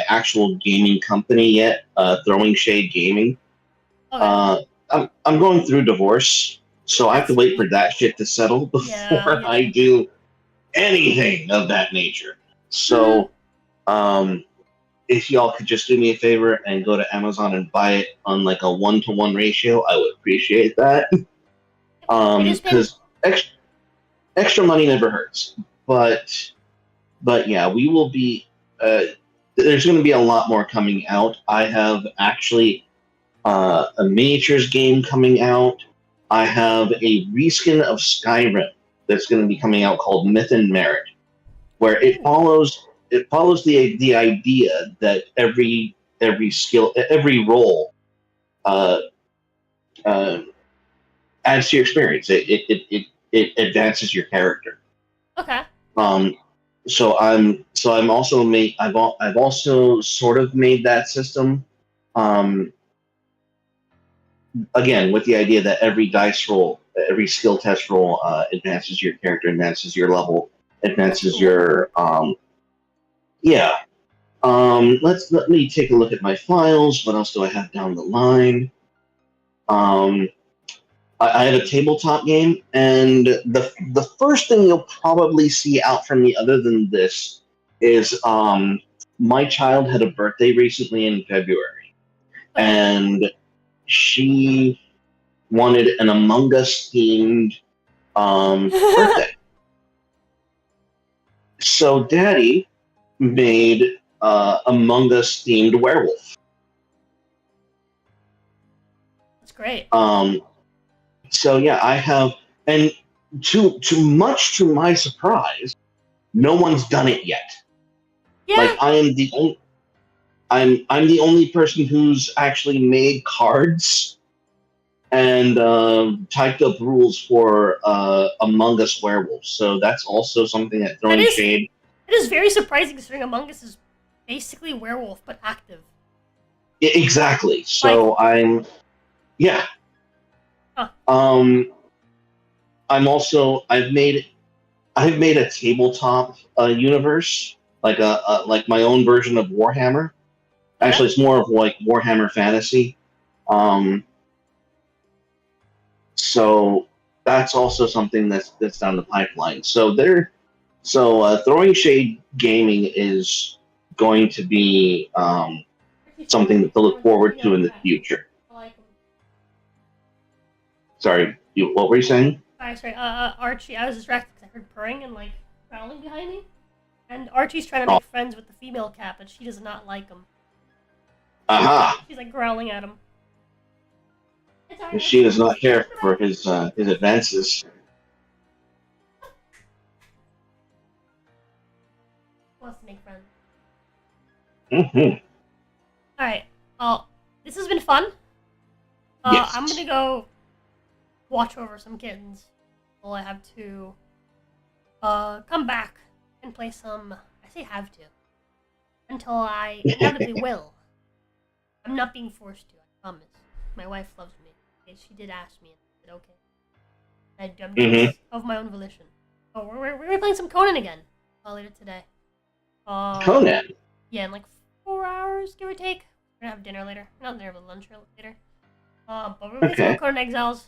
actual gaming company yet. Throwing Shade Gaming. Okay. I'm going through divorce, so I have to wait for that shit to settle before Yeah. I do anything of that nature. So, if y'all could just do me a favor and go to Amazon and buy it on like a 1-to-1 ratio, I would appreciate that. It has been. Because extra money never hurts. But yeah, we will be. There's going to be a lot more coming out. I have actually a miniatures game coming out. I have a reskin of Skyrim that's going to be coming out called Myth and Merit, where it follows the idea that every skill, every role uh, adds to your experience. It advances your character. Okay. So I'm also made. I've also sort of made that system. Again, with the idea that every dice roll, every skill test roll, advances your character, advances your level, advances your yeah. Let me take a look at my files. What else do I have down the line? I have a tabletop game, and the first thing you'll probably see out from me, other than this, is my child had a birthday recently in February, and she wanted an Among Us themed birthday. So Daddy made Among Us themed werewolf. That's great. So yeah, I have, and much to my surprise, no one's done it yet. Yeah. Like I am the only, I'm the only person who's actually made cards and typed up rules for Among Us werewolves. So that's also something that Throwing Shade. It is very surprising considering Among Us is basically werewolf but active. Yeah, exactly. So yeah. Huh. I've made a tabletop universe, like like my own version of Warhammer. Actually, it's more of like Warhammer Fantasy. So that's also something that's down the pipeline. So Throwing Shade Gaming is going to be something to look forward to in the future. Sorry, what were you saying? Sorry. Archie, I was distracted because I heard purring and like growling behind me. And Archie's trying to make friends with the female cat, but she does not like him. Aha! She's like growling at him. She does not care for his advances. Wants to make friends. Mm-hmm. Alright. This has been fun. Yes. I'm gonna go watch over some kittens. Well, I have to come back and play some. I say have to. Until I inevitably will. I'm not being forced to, I promise. My wife loves me. She did ask me, and I said okay. I'm doing this of my own volition. Oh, we're playing some Conan again later today. Conan? Yeah, in like 4 hours, give or take. We're gonna have dinner later. Not dinner, but lunch later. But we're playing some Conan Exiles.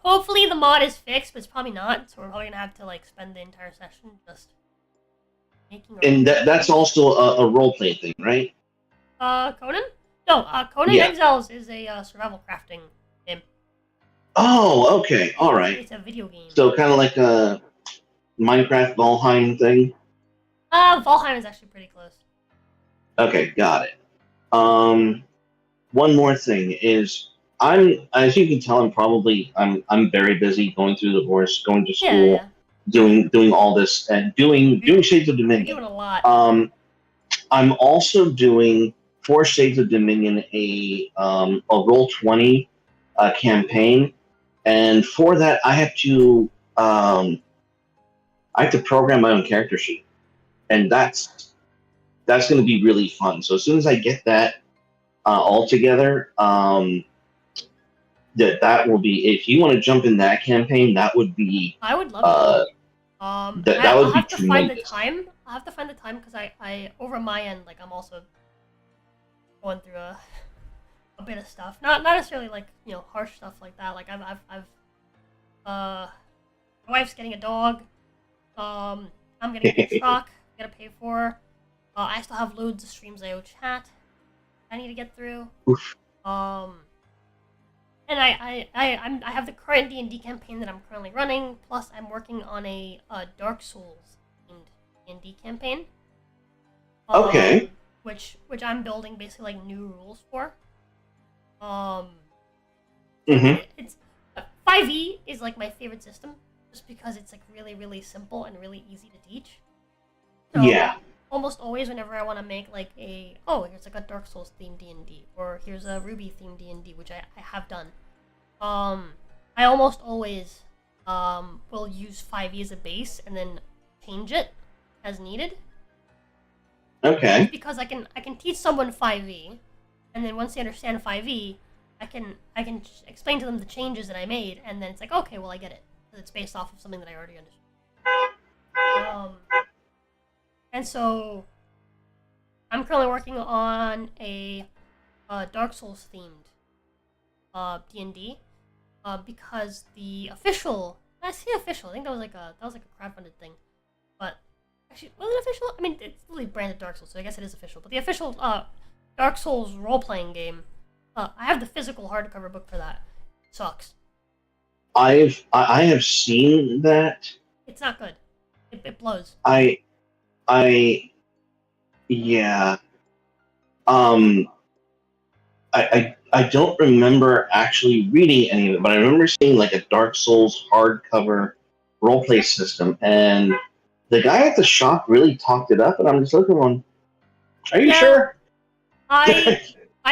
Hopefully the mod is fixed, but it's probably not, so we're probably gonna have to like spend the entire session just making. And that's also a role-playing thing, right? Conan? No, Conan Exiles is a survival crafting game. Oh, okay, all right. It's a video game. So kind of like a Minecraft Valheim thing. Valheim is actually pretty close. Okay, got it. One more thing is as you can tell, I'm very busy going through the divorce, going to school, doing all this and doing Shades of Dominion. You're doing a lot. I'm also doing for Shades of Dominion a Roll20 campaign, and for that I have to program my own character sheet, and that's going to be really fun. So as soon as I get that all together, that will be, if you want to jump in that campaign, that would be I would love to. that I'll would be have to find the tremendous. time. I'll have to find the time because I over my end, like I'm also going through a bit of stuff. Not necessarily like harsh stuff like that. Like I've my wife's getting a dog. I'm getting a truck. I gotta pay for. I still have loads of streams I owe chat. I need to get through. Oof. And I have the current D&D campaign that I'm currently running. Plus, I'm working on a Dark Souls themed D&D campaign. Okay. Which I'm building basically like new rules for. It's 5e is like my favorite system, just because it's like really simple and really easy to teach. So, Yeah. Almost always, whenever I want to make like here's like a Dark Souls themed D&D, or here's a Ruby themed D&D, which I have done. I almost always will use 5e as a base and then change it as needed. Okay. Because I can teach someone 5e, and then once they understand 5e, I can explain to them the changes that I made, and then it's like, okay, well, I get it, because it's based off of something that I already understood. And so I'm currently working on a Dark Souls themed D&D, because the official, I think that was like a crowdfunded thing, but actually, was it official? I mean, it's literally branded Dark Souls, so I guess it is official. But the official Dark Souls role-playing game, I have the physical hardcover book for that. It sucks. I have seen that. It's not good. It blows. Yeah. I don't remember actually reading any of it, but I remember seeing like a Dark Souls hardcover roleplay system, and the guy at the shop really talked it up, and I'm just looking on. Are you sure? I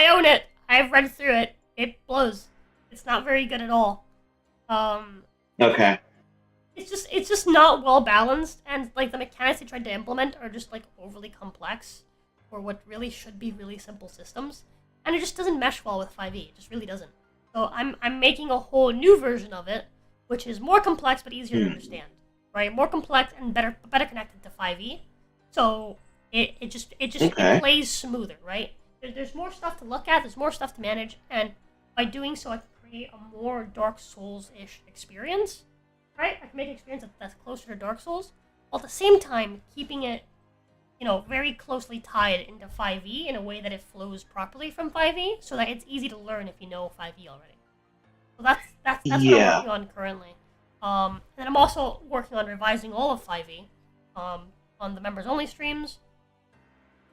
own it. I've read through it. It blows. It's not very good at all. Okay. It's just not well balanced, and like the mechanics they tried to implement are just like overly complex for what really should be really simple systems, and it just doesn't mesh well with 5e. It just really doesn't. So I'm making a whole new version of it, which is more complex but easier to understand. Right, more complex and better connected to 5e. So it just it plays smoother, right? There's more stuff to look at. There's more stuff to manage, and by doing so, I can create a more Dark Souls-ish experience. Right, I can make an experience that's closer to Dark Souls, while at the same time keeping it, very closely tied into 5e in a way that it flows properly from 5e, so that it's easy to learn if you know 5e already. So that's what I'm working on currently. And then I'm also working on revising all of 5e, on the members only streams.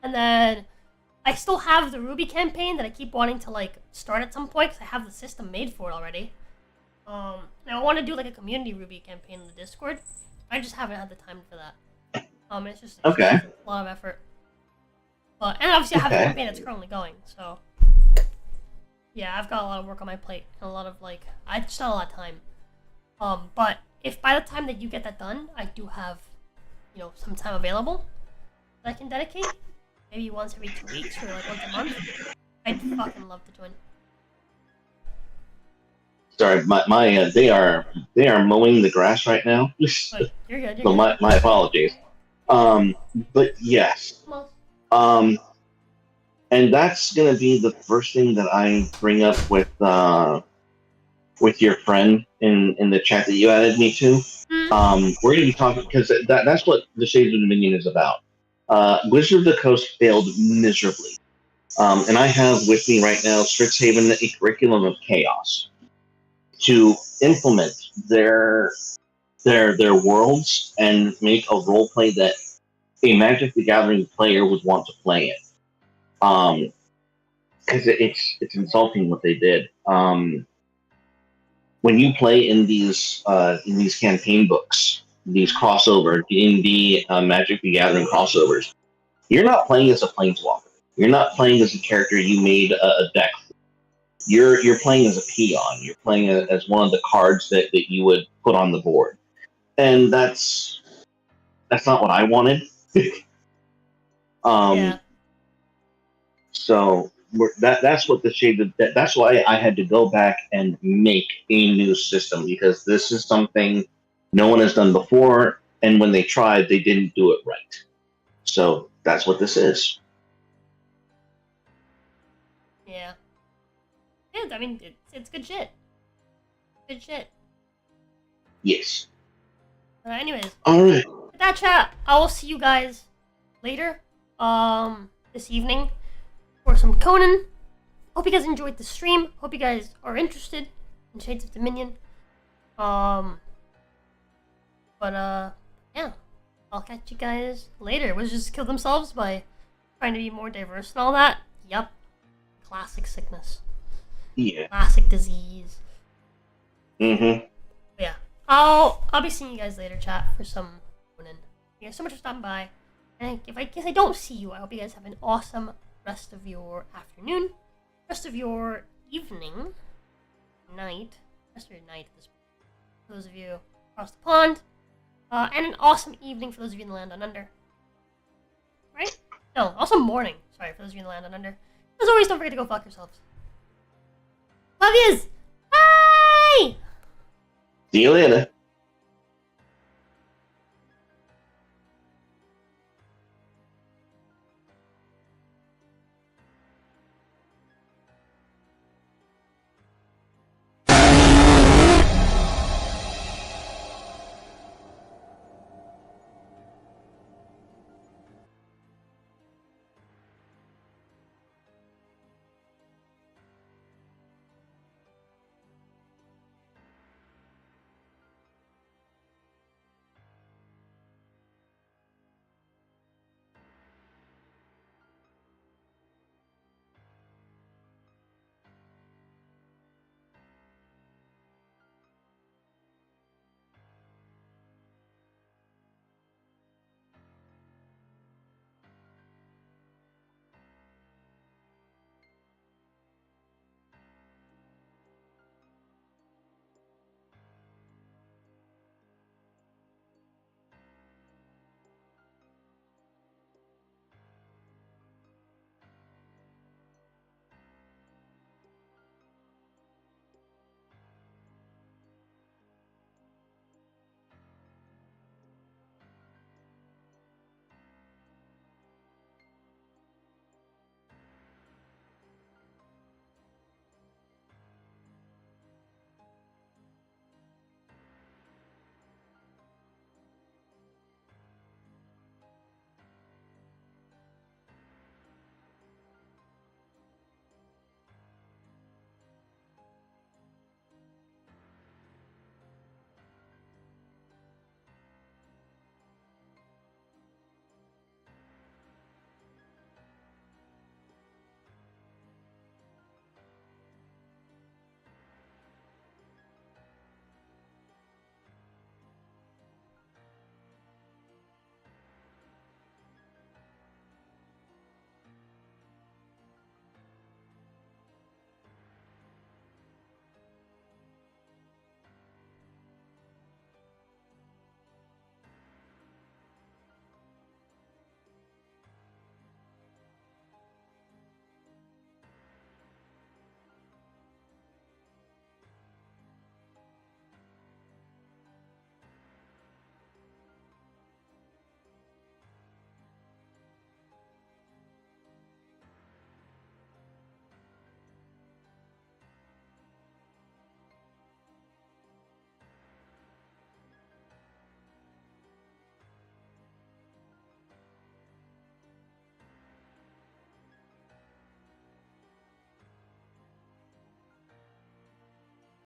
And then I still have the Ruby campaign that I keep wanting to like start at some point because I have the system made for it already. And I want to do like a community Ruby campaign in the Discord. I just haven't had the time for that. It's just a lot of effort. And obviously I have the campaign that's currently going, so yeah, I've got a lot of work on my plate and a lot of like I just not a lot of time. But if by the time that you get that done, I do have, some time available that I can dedicate, maybe once every 2 weeks or like once a month, I'd fucking love to join. Sorry, my they are mowing the grass right now. Oh, you're good. So my apologies. But yes. And that's gonna be the first thing that I bring up with your friend in the chat that you added me to. We're gonna be talking because that's what the Shades of Dominion is about. Wizard of the Coast failed miserably, and I have with me right now Strixhaven, a curriculum of chaos, to implement their worlds and make a role play that a Magic the Gathering player would want to play in. Because it's insulting what they did. When you play in these campaign books, these crossover D&D Magic the Gathering crossovers, you're not playing as a planeswalker. You're not playing as a character you made a deck. You're playing as a peon. You're playing as one of the cards that you would put on the board, and that's not what I wanted. Yeah. So that's what the shade of that's why I had to go back and make a new system, because this is something no one has done before, and when they tried, they didn't do it right. So that's what this is. Yeah. Yeah, I mean, it's good shit. Good shit. Yes. Anyways, All right. with that chat, I will see you guys later, this evening for some Conan. Hope you guys enjoyed the stream. Hope you guys are interested in Shades of Dominion. Yeah. I'll catch you guys later. Was just kill themselves by trying to be more diverse and all that? Yup. Classic sickness. Yeah. Classic disease. Mm-hmm. Yeah. I'll be seeing you guys later, chat, for some Conan. Thank you guys so much for stopping by. And if I guess I don't see you, I hope you guys have an awesome rest of your afternoon, rest of your evening, night, rest of your night at this point, for those of you across the pond, and an awesome evening for those of you in the land on under. Right? No, awesome morning. Sorry, for those of you in the land on under. As always, don't forget to go fuck yourselves. Love yous! Bye! See you later.